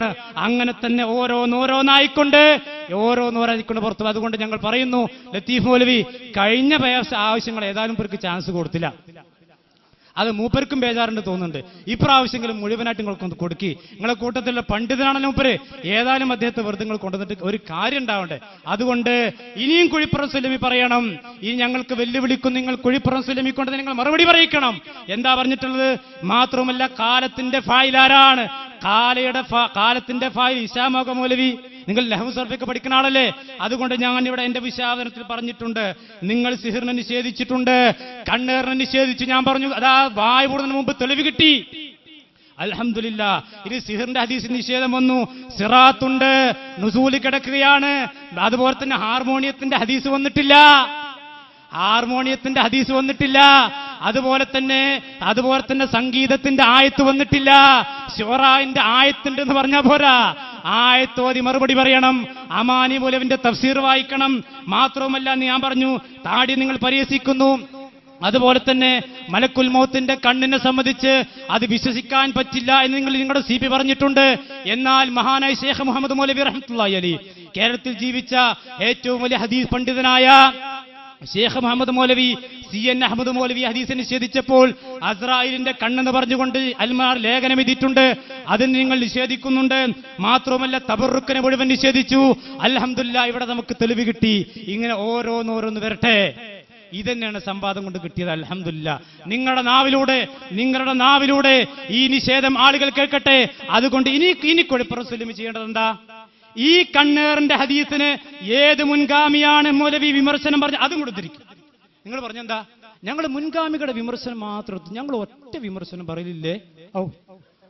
അങ്ങനെ തന്നെ ഓരോന്നോരോന്നായിക്കൊണ്ട് പുറത്തു. അതുകൊണ്ട് ഞങ്ങൾ പറയുന്നു, ലത്തീഫ് മൗലവി കഴിഞ്ഞ ആവശ്യങ്ങൾ ഏതായാലും പേർക്ക് ചാൻസ് കൊടുത്തില്ല. അത് മൂപ്പർക്കും ബേജാറുണ്ട് തോന്നുന്നുണ്ട്. ഇപ്രാവശ്യമെങ്കിലും മുഴുവനായിട്ട് നിങ്ങൾക്കൊന്ന് കൊടുക്കി. നിങ്ങളെ കൂട്ടത്തിലുള്ള പണ്ഡിതനാണല്ലോ മൂപ്പര്. ഏതായാലും അദ്ദേഹത്തെ വെറുതെ നിങ്ങൾ കൊണ്ടുവന്നിട്ട് ഒരു കാര്യം ഉണ്ടാവണ്ടേ. അതുകൊണ്ട് ഇനിയും കുഴിപ്പുറം സുലമി പറയണം. ഇനി ഞങ്ങൾക്ക് വെല്ലുവിളിക്കും നിങ്ങൾ കുഴിപ്പുറം സുലമി കൊണ്ട് നിങ്ങൾ മറുപടി പറയിക്കണം. എന്താ പറഞ്ഞിട്ടുള്ളത്? മാത്രവുമല്ല, കാലത്തിന്റെ ഫായിലാരാണ്? കാലത്തിന്റെ ഫായിൽ ഇശാമോക മൗലവി. നിങ്ങൾ ലഹു സർഫൊക്കെ പഠിക്കുന്ന ആളല്ലേ. അതുകൊണ്ട് ഞാൻ ഇവിടെ എന്റെ വിശാദനത്തിൽ പറഞ്ഞിട്ടുണ്ട്, നിങ്ങൾ സിഹിറിനെ നിഷേധിച്ചിട്ടുണ്ട്, കണ്ണേറിനെ നിഷേധിച്ചു. ഞാൻ പറഞ്ഞു, അതാ വായു കൂടുന്നതിന് മുമ്പ് തെളിവ് കിട്ടി. അൽഹംദുലില്ലാ. ഇനി സിഹിറിന്റെ ഹദീസിന് നിഷേധം വന്നു. സിറാത്തുണ്ട്, നുസൂലി കിടക്കുകയാണ്. അതുപോലെ തന്നെ ഹാർമോണിയത്തിന്റെ ഹദീസ് വന്നിട്ടില്ല. അതുപോലെ തന്നെ സംഗീതത്തിന്റെ ആയത്ത് വന്നിട്ടില്ല. ഷുറാന്റെ ആയത്തുണ്ട് എന്ന് പറഞ്ഞാൽ പോരാ, ആയത്തോതി മറുപടി പറയണം. അമാനി മൗലവിന്റെ തഫ്സീർ വായിക്കണം. മാത്രവുമല്ല, ഞാൻ പറഞ്ഞു, താടി നിങ്ങൾ പരിഹസിക്കുന്നു. അതുപോലെ തന്നെ മലക്കുൽ മൗത്തിന്റെ കണ്ണിനെ സംബന്ധിച്ച് അത് വിശ്വസിക്കാൻ പറ്റില്ല എന്ന് നിങ്ങളുടെ CP പറഞ്ഞിട്ടുണ്ട്. എന്നാൽ മഹാനായ ശൈഖ് മുഹമ്മദ് മൗലവി റഹ്മത്തുള്ളാഹി അലൈഹി, കേരളത്തിൽ ജീവിച്ച ഏറ്റവും വലിയ ഹദീസ് പണ്ഡിതനായ ശൈഖ് മുഹമ്മദ് മൗലവി, CN അഹമ്മദ് മൗലവി ഹദീസിനെ നിഷേധിച്ചപ്പോൾ അസ്രായിലിന്റെ കണ്ണെന്ന് പറഞ്ഞുകൊണ്ട് അൽമാർ ലേഖനം എഴുതിയിട്ടുണ്ട്. അതിന് നിങ്ങൾ നിഷേധിക്കുന്നുണ്ട്. മാത്രവുമല്ല, തബറുക്കിനെ മുഴുവൻ നിഷേധിച്ചു. അൽഹംദുലില്ലാഹ്, ഇവിടെ നമുക്ക് തെളിവ് കിട്ടി. ഇങ്ങനെ ഓരോന്നോരോന്ന് വരട്ടെ. ഇതന്നെയാണ് സംവാദം കൊണ്ട് കിട്ടിയത്. അൽഹംദുലില്ലാഹ്, നിങ്ങളുടെ നാവിലൂടെ ഈ നിഷേധം ആളുകൾ കേൾക്കട്ടെ. അതുകൊണ്ട് ഇനി കുഴിപ്പുറം സുലമി ചെയ്യേണ്ടത് എന്താ? ഈ കണ്ണേറിന്റെ ഹദീസിന് ഏത് മുൻഗാമിയാണ് മൗലവി വിമർശനം പറഞ്ഞ അതും കൊടുത്തിരിക്കും. നിങ്ങൾ പറഞ്ഞെന്താ? ഞങ്ങൾ മുൻഗാമികളുടെ വിമർശനം മാത്രം, ഞങ്ങൾ ഒറ്റ വിമർശനം പറയില്ലേ?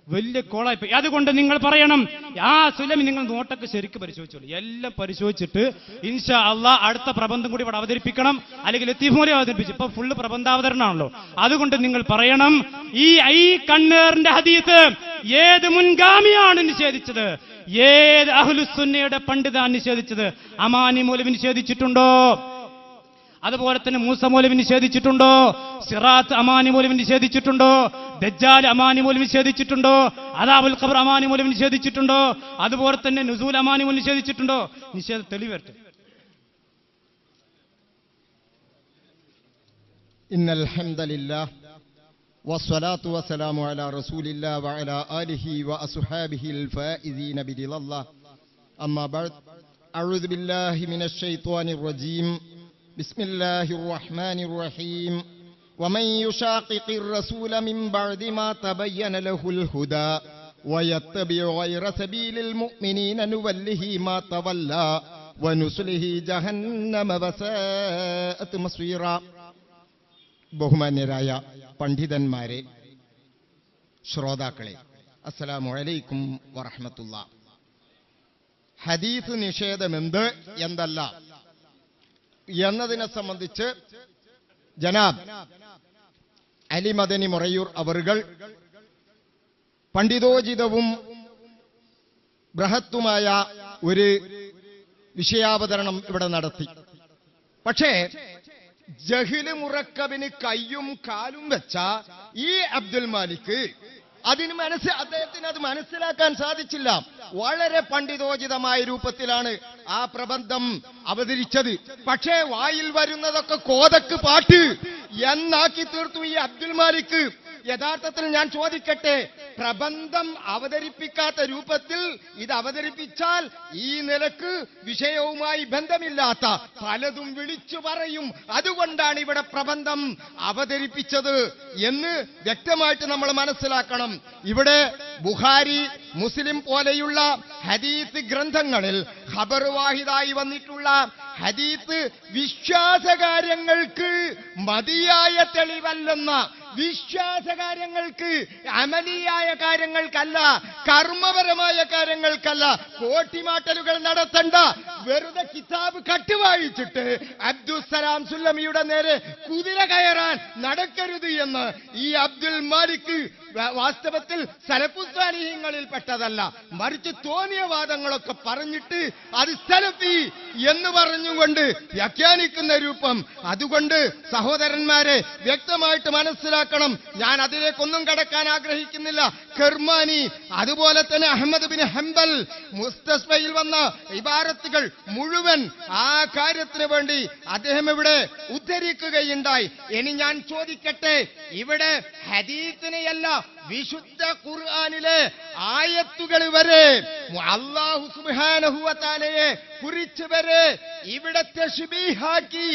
വലിയ കോളായിപ്പോയി. അതുകൊണ്ട് നിങ്ങൾ പറയണം, ആ സുലമി നിങ്ങൾ നോട്ടൊക്കെ ശരിക്കും പരിശോധിച്ചോളൂ. എല്ലാം പരിശോധിച്ചിട്ട് ഇൻഷാ അള്ളാഹ് അടുത്ത പ്രബന്ധം കൂടി ഇവിടെ അവതരിപ്പിക്കണം. അല്ലെങ്കിൽ ലത്തീഫ് മൗലവി അവതരിപ്പിച്ചു. ഇപ്പൊ ഫുള്ള് പ്രബന്ധാവതരണമാണല്ലോ. അതുകൊണ്ട് നിങ്ങൾ പറയണം, ഈ കണ്ണേറിന്റെ ഹദീസ് ഏത് മുൻഗാമിയാണ് നിഷേധിച്ചത്? ഏത് അഹ്ലുസുന്നയുടെ പണ്ഡിതാണ് നിഷേധിച്ചത്? അമാനി മൗലവി നിഷേധിച്ചിട്ടുണ്ടോ? അതുപോലെ തന്നെ മൂസ മൗലവി നിഷേധിച്ചിട്ടുണ്ടോ? സിറാത്ത് അമാനി മൗലവി നിഷേധിച്ചിട്ടുണ്ടോ? ദജ്ജാൽ അമാനി മൗലവി നിഷേധിച്ചിട്ടുണ്ടോ? അദാബുൽ ഖബർ അമാനി മൗലവി നിഷേധിച്ചിട്ടുണ്ടോ? അതുപോലെ തന്നെ നുസൂൽ അമാനി മൗലവി നിഷേധിച്ചിട്ടുണ്ടോ? നിഷേധ തെളിവരട്ടെ. ഇന്നൽ ഹംദലില്ലാഹ് വസ്സലാത്തു വസ്സലാമു അലാ റസൂലില്ലാഹി വഅലാ ആലിഹി വഅസ്ഹാബിഹിൽ ഫായിസീന ബിറിളല്ലാഹ്. അമ്മാ ബഅദ്. അഊദു ബില്ലാഹി മിനശ് ശൈത്വാനിർ റജീം. ബിസ്മില്ലാഹിർ റഹ്മാനിർ റഹീം. വമൻ യുശാഖിഖിർ റസൂല മിൻ ബഅദി മാ തബയ്യന ലഹുൽ ഹുദാ വയത്തബിഉ ഗൈറ സബീലിൽ മുഅ്മിനീന നുവല്ലിഹി മാ തവല്ലാ വനുസ്ലിഹി ജഹന്നമ വസാഅത് മസീറാ. ബഹുമാന്യരായ പണ്ഡിതന്മാരെ, ശ്രോതാക്കളെ, അസ്സലാമു അലൈക്കും വറഹ്മത്തുള്ളാഹി. ഹദീസ് നിഷേധമെന്ത് എന്തല്ല എന്നതിനെ സംബന്ധിച്ച് ജനാബ് അലി മദനി മുറയൂർ അവറുകൾ പണ്ഡിതോചിതവും ബൃഹത്തുമായ ഒരു വിഷയാവതരണം ഇവിടെ നടത്തി. പക്ഷേ ജഹില് മുറക്കബിന് കയ്യും കാലും വെച്ച ഈ അബ്ദുൽ മാലിക് അദ്ദേഹത്തിന് അത് മനസ്സിലാക്കാൻ സാധിച്ചില്ല. വളരെ പണ്ഡിതോചിതമായ രൂപത്തിലാണ് ആ പ്രബന്ധം അവതരിച്ചത്. പക്ഷേ വായിൽ വരുന്നതൊക്കെ കോതക്ക് പാട്ട് എന്നാക്കി തീർത്തു ഈ അബ്ദുൽ മാലിക്. യഥാർത്ഥത്തിൽ ഞാൻ ചോദിക്കട്ടെ, പ്രബന്ധം അവതരിപ്പിക്കാത്ത രൂപത്തിൽ ഇത് അവതരിപ്പിച്ചാൽ ഈ നിലക്ക് വിഷയവുമായി ബന്ധമില്ലാത്ത പലതും വിളിച്ചു പറയും. അതുകൊണ്ടാണ് ഇവിടെ പ്രബന്ധം അവതരിപ്പിച്ചത് എന്ന് വ്യക്തമായിട്ട് നമ്മൾ മനസ്സിലാക്കണം. ഇവിടെ ബുഖാരി, മുസ്ലിം പോലെയുള്ള ഹദീസ് ഗ്രന്ഥങ്ങളിൽ ഖബർ വാഹിദായി വന്നിട്ടുള്ള ഹദീസ് വിശ്വാസകാര്യങ്ങൾക്ക് മതിയായ തെളിവല്ലെന്ന, വിശ്വാസകാര്യങ്ങൾക്ക് അമലിയായ കാര്യങ്ങൾക്കല്ല, കർമ്മപരമായ കാര്യങ്ങൾക്കല്ല കോട്ടിമാട്ടലുകൾ നടത്തണ്ട. വെറുതെ കിതാബ് കട്ടുവായിച്ചിട്ട് അബ്ദുസ്സലാം സുല്ലമിയുടെ നേരെ കുതിര കയറാൻ നടക്കരുത് എന്ന് ഈ അബ്ദുൽ മാലിക് വാസ്തവത്തിൽ സലഫുസ്വാലിഹീങ്ങളിൽ പെട്ടതല്ല, മറിച്ച് തോന്നിയ വാദങ്ങളൊക്കെ പറഞ്ഞിട്ട് അത് സലഫി എന്ന് പറഞ്ഞുകൊണ്ട് വ്യാഖ്യാനിക്കുന്ന രൂപം. അതുകൊണ്ട് സഹോദരന്മാരെ, വ്യക്തമായിട്ട് മനസ്സിലാക്കുക, മനസ്സിലാക്കണം. ഞാൻ അതിലേക്കൊന്നും കടക്കാൻ ആഗ്രഹിക്കുന്നില്ല. കർമാനി, അതുപോലെ തന്നെ അഹ്മദ് ബിൻ ഹംബൽ മുസ്തസ്ഫയിൽ വന്ന ഇബാറത്തുകൾ മുഴുവൻ ആ കാര്യത്തിന് വേണ്ടി അദ്ദേഹം ഇവിടെ ഉദ്ധരിക്കുകയുണ്ടായി. ഇനി ഞാൻ ചോദിക്കട്ടെ, ഇവിടെ ഹദീസിനെയല്ല വിശുദ്ധ ഖുർആനിലെ ആയത്തുകൾ വരെ അല്ലാഹു സുബ്ഹാനഹു വ തആലയെ കുറിച്ച് വരെ ഇവിടെ തശ്ബീഹാക്കി,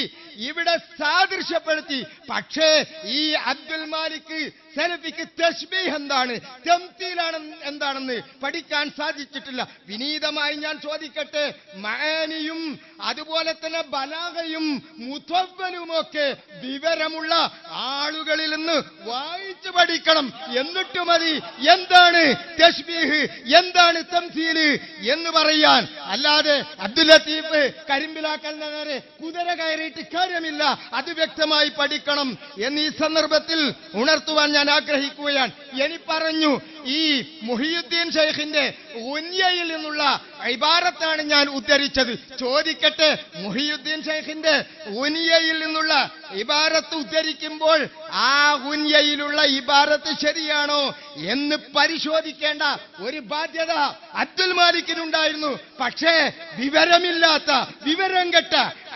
ഇവിടെ സാദൃശ്യപ്പെടുത്തി. പക്ഷേ ഈ അബ്ദുൽ മാലിക് സലഫിക്ക് തശ്ബീഹ് എന്താണ്, തംതീലാണ് എന്താണെന്ന് പഠിക്കാൻ സാധിച്ചിട്ടില്ല. വിനീതമായി ഞാൻ ചോദിക്കട്ടെ, മഅനിയും അതുപോലെ തന്നെ ബലാഗയും മുതവ്വലുമൊക്കെ വിവരമുള്ള ആളുകളിൽ നിന്ന് വായിച്ചു പഠിക്കണം. എന്നിട്ട് മതി എന്താണ് തശ്ബീഹ്, എന്താണ് തംസീല് എന്ന് പറയാൻ. അല്ലാതെ അബ്ദുൽ ലത്തീഫ് കരിമ്പിലാക്കലിന്റെ നേരെ കുതിര കയറിയിട്ട് കാര്യമില്ല. അത് വ്യക്തമായി പഠിക്കണം എന്ന് ഈ സന്ദർഭത്തിൽ ഉണർത്തുവാൻ ഞാൻ ആഗ്രഹിക്കുകയാണ്. ഇനി പറഞ്ഞു, ഈ മുഹിയുദ്ദീൻ ഷൈഖിന്റെ ഉന്യയിൽ നിന്നുള്ള ഇബാറത്താണ് ഞാൻ ഉദ്ധരിച്ചത്. ചോദിക്കട്ടെ, മുഹിയുദ്ദീൻ ഷൈഖിന്റെ ഉന്യയിൽ നിന്നുള്ള ഇബാറത്ത് ഉദ്ധരിക്കുമ്പോൾ ആ ഉന്യയിലുള്ള ഇബാറത്ത് ശരിയാണോ എന്ന് പരിശോധിക്കേണ്ട ഒരു ബാധ്യത അബ്ദുൽ മാലിക്കിനുണ്ടായിരുന്നു. പക്ഷേ വിവരമില്ലാത്ത, വിവരം കെട്ട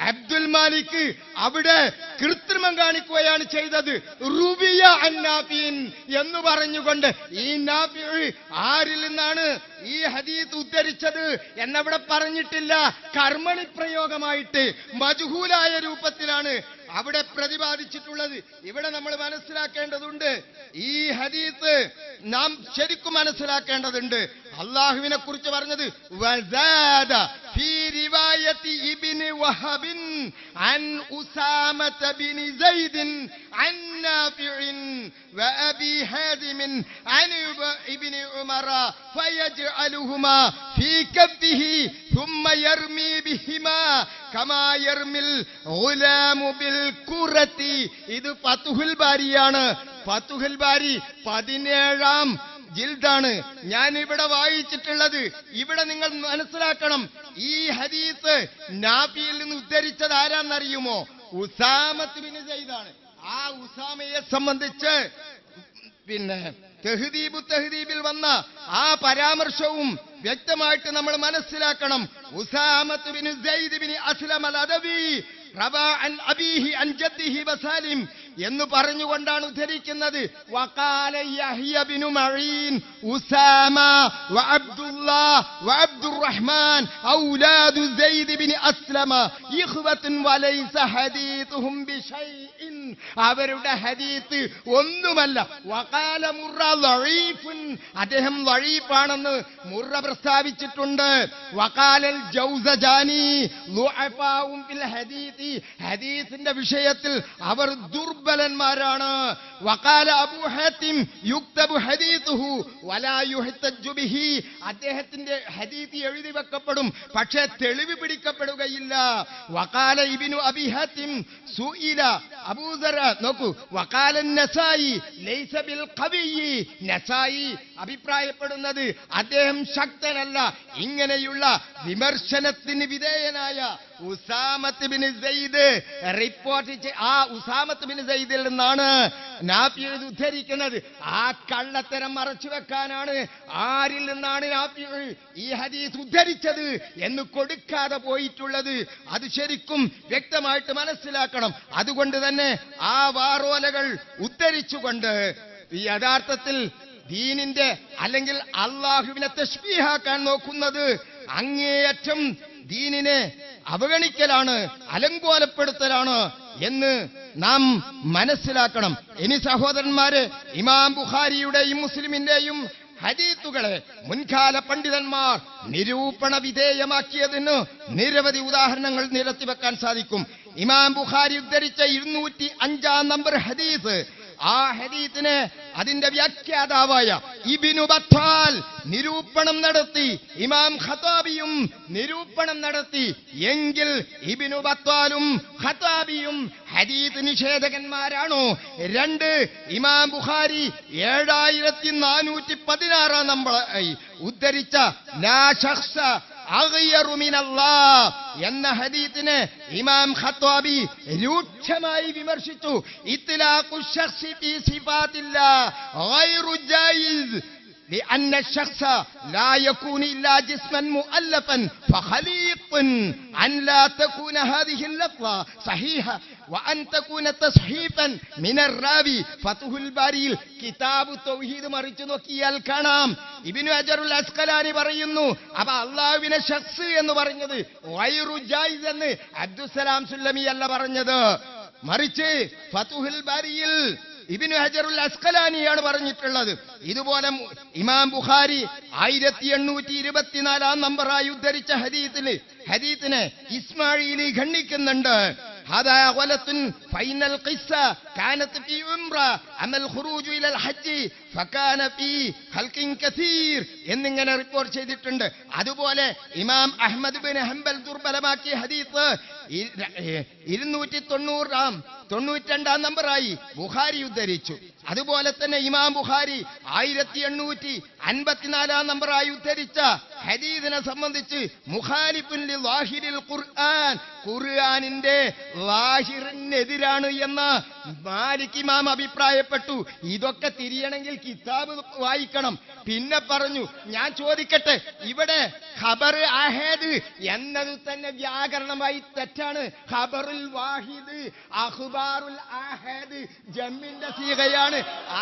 അബ്ദുൽ മാലിക് അവിടെ കൃത്രിമം കാണിക്കുകയാണ് ചെയ്തത്. റുബിയ അന്നാഫീൻ എന്ന് പറഞ്ഞുകൊണ്ട് ഈ നാഫി ആരിൽ നിന്നാണ് ഈ ഹദീസ് ഉദ്ധരിച്ചത് എന്നവിടെ പറഞ്ഞിട്ടില്ല. കർമ്മണി പ്രയോഗമായിട്ട് മജ്ഹൂലായ രൂപത്തിലാണ് അവിടെ പ്രതിപാദിച്ചിട്ടുള്ളത്. ഇവിടെ നമ്മൾ മനസ്സിലാക്കേണ്ടതുണ്ട്, ഈ ഹദീസ് നാം ശരിക്കും മനസ്സിലാക്കേണ്ടതുണ്ട്. അള്ളാഹുവിനെ കുറിച്ച് പറഞ്ഞത് വസാദ ഫീ റിവായത്തി ഇബ്നു വഹബിൻ അൻ ഉസാമത ബിൻ സൈദ് അൻ നാഫിഇൻ വഅബി ഹാദിം അൻ ഇബ്നു ഉമർ ഫയജ്അലുഹുമാ ഫീ കഫിഹി ثم يرمي بهما كما يرمي الغلام بالكرة. ഇത് ഫതുഹുൽ ബാരിയാണ്. ഫതുഹുൽ ബാരി 17-ാം ജിൽദാണ് ഞാൻ ഇവിടെ വായിച്ചിട്ടുള്ളത്. ഇവിടെ നിങ്ങൾ മനസ്സിലാക്കണം, ഈ ഹദീസ് നാഫിയിൽ നിന്ന് ഉദ്ധരിച്ചത് ആരാന്നറിയുമോ? ഉസാമത്ത് ബിൻ സൈദാണ്. ആ ഉസാമയെ സംബന്ധിച്ച് പിന്നെ തഹ്ദീബിൽ വന്ന ആ പരാമർശവും വ്യക്തമായിട്ട് നമ്മൾ മനസ്സിലാക്കണം. ഉസാമത്ത് ബിൻ സൈദ് ബിൻ അസ്ലം അൽ അദവി റവാ അൻ അബീഹി അൻ ജദ്ദിഹി വസാലിം എന്ന് പറഞ്ഞുകൊണ്ടാണ് ഉദ്ധരിക്കുന്നത്. വഖാല യഹ്യ ബിൻ മഈൻ ഉസാമ വഅബ്ദുല്ലാഹ് വഅബ്ദുർറഹ്മാൻ ഔലാദു സൈദ് ബിൻ അസ്ലമ ഇഖ്വത്തുൻ വലൈസ ഹദീതുഹും ബിശൈഇൻ. അവരുടെ ഹദീസ് ഒന്നുമല്ല. വഖാല മുറ ളഈഫുൻ, അദ്ദേഹം ളഈഫാണെന്ന് മുറ പ്രസ്താവിച്ചിട്ടുണ്ട്. വഖാലൽ ജൗസജാനി ളുഅഫാഉം ഫിൽ ഹദീസ്, ഹദീസിന്റെ വിഷയത്തിൽ അവർ ദുർബലന്മാരാണ്. വഖാല അബൂ ഹാത്തിം യുക്തബു ഹദീസുഹു വലാ യുഹ്തജു ബിഹി, അദ്ദേഹത്തിന്റെ ഹദീസ് എഴുതി വെക്കപ്പെടും പക്ഷേ തെളിവ് പിടിക്കപ്പെടുകയില്ല. വഖാല ഇബ്നു അബി ഹാത്തിം സുഇല അബൂ ദർ, നോക്കൂ, വഖാല നസായി ലൈസ ബിൽ ഖവിയ്യി, നസായി അഭിപ്രായപ്പെടുന്നത് അദ്ദേഹം ശക്തനല്ല. ഇങ്ങനെയുള്ള വിമർശനത്തിന് വിധേയനായ ഉസാമത്ത് ബിൻ സൈദ് റിപ്പോർട്ട് ആ ഉസാമത്ത് ബിൻ സൈദിൽ നിന്നാണ് നാഫി ഉദ്ധരിക്കുന്നത്. ആ കള്ളത്തരം മറച്ചു വെക്കാനാണ് ആരിൽ നിന്നാണ് നാഫി ഈ ഹദീസ് ഉദ്ധരിച്ചത് എന്ന് കൊടുക്കാതെ പോയിട്ടുള്ളത്. അത് ശരിക്കും വ്യക്തമായിട്ട് മനസ്സിലാക്കണം. അതുകൊണ്ട് തന്നെ ആ വാറോലകൾ ഉദ്ധരിച്ചുകൊണ്ട് യഥാർത്ഥത്തിൽ ദീനിന്റെ അല്ലെങ്കിൽ അള്ളാഹുവിനെ തശ്ബീഹാക്കാൻ നോക്കുന്നത് അങ്ങേയറ്റം ദീനിനെ അവഗണിക്കലാണ്, അലങ്കോലപ്പെടുത്തലാണ് എന്ന് നാം മനസ്സിലാക്കണം. ഇനി സഹോദരന്മാരെ, ഇമാം ബുഖാരിയുടെയും മുസ്ലിമിന്റെയും ഹദീസുകളെ മുൻകാല പണ്ഡിതന്മാർ നിരൂപണ വിധേയമാക്കിയതിന് നിരവധി ഉദാഹരണങ്ങൾ നിരത്തിവെക്കാൻ സാധിക്കും. ഇമാം ബുഖാരി ഉദ്ധരിച്ച 205-ാം നമ്പർ ഹദീസ്, ആ ഹദീസിനെ അതിന്റെ വ്യാഖ്യാതാവായ ഇബ്നു ബത്താൽ നിരൂപണം നടത്തി, ഇമാം ഖത്താബിയും നിരൂപണം നടത്തി. എങ്കിൽ ഇബ്നു ബത്താലും ഖത്താബിയും ഹദീസ് നിഷേധകന്മാരാണോ? 2, ഇമാം ബുഖാരി 7416-ാം നമ്പർ ഉദ്ധരിച്ച ലാ ശഖ്സ അഗ്യറു മിനല്ലാഹ് എന്ന ഹദീസിനെ ഇമാം ഖത്താബി രൂക്ഷമായി വിമർശിച്ചു. ഇത്ലാഖു ശഖ്സി ഫീ സിഫാത്തില്ലാഹ് ഗൈറു ജായിസ് لأن الشخص لا يكون إلا جسما مؤلفا فخليق أن لا تكون هذه اللفظة صحيحة وأن تكون تصحيفا من الراوي فتح الباري കിതാബ് തൗഹീദ് മറിച്ചു നോക്കിയാൽ കാണാം ഇബ്നു ഹജറുൽ അസ്ഖലാനി പറയുന്നു അപ്പൊ അല്ലാഹുവിനെ ശഖ്സ് എന്ന് പറഞ്ഞത് ഗൈറു ജായിസ് എന്ന് അബ്ദുസ്സലാം സുല്ലമി അല്ല പറഞ്ഞത്, മറിച്ച് ഫതുഹുൽ ബാരിയിൽ ഇബ്നു ഹജറുൽ അസ്ഖലാനിയാണ് പറഞ്ഞിട്ടുള്ളത്. ഇതുപോലെ ഇമാം ബുഖാരി 1824 നമ്പറായി ഉദ്ധരിച്ച ഹദീസിനെ ഇസ്മാഈലി ഖണ്ഡിക്കുന്നുണ്ട്. هذا غلط فإن القصة كانت في عمرة أما الخروج إلى الحج فكان في خلق كثير എന്നിങ്ങനെ റിപ്പോർട്ട് ചെയ്തിട്ടുണ്ട്. അതുപോലെ ഇമാം അഹ്മദ് ബിൻ ഹംബൽ ദുർബലമാക്കിയ ഹദീസ് 292 നമ്പറായി ബുഖാരി ഉദ്ധരിച്ചു. അതുപോലെ തന്നെ ഇമാം ബുഖാരി 1854 നമ്പറായി ഉദ്ധരിച്ച ഹദീസിനെ സംബന്ധിച്ച് മുഖാലിഫുൻ ലിളാഹിരിൽ ഖുർആൻ, ഖുർആനിന്റെ ലാഹിറിനെതിരാണ് എന്ന് മാലിക് ഇമാം അഭിപ്രായപ്പെട്ടു. ഇതൊക്കെ തിരിയണമെങ്കിൽ കിതാബ് വായിക്കണം. പിന്നെ പറഞ്ഞു, ഞാൻ ചോദിക്കട്ടെ, ഇവിടെ ഖബർ ആഹാദ് എന്നത് തന്നെ വ്യാകരണമായി തെറ്റാണ്. ഖബറുൽ വാഹിദ് അഖ്ബാറുൽ ആഹാദ് ജമ്മിന്റെ സീഗയാണ്.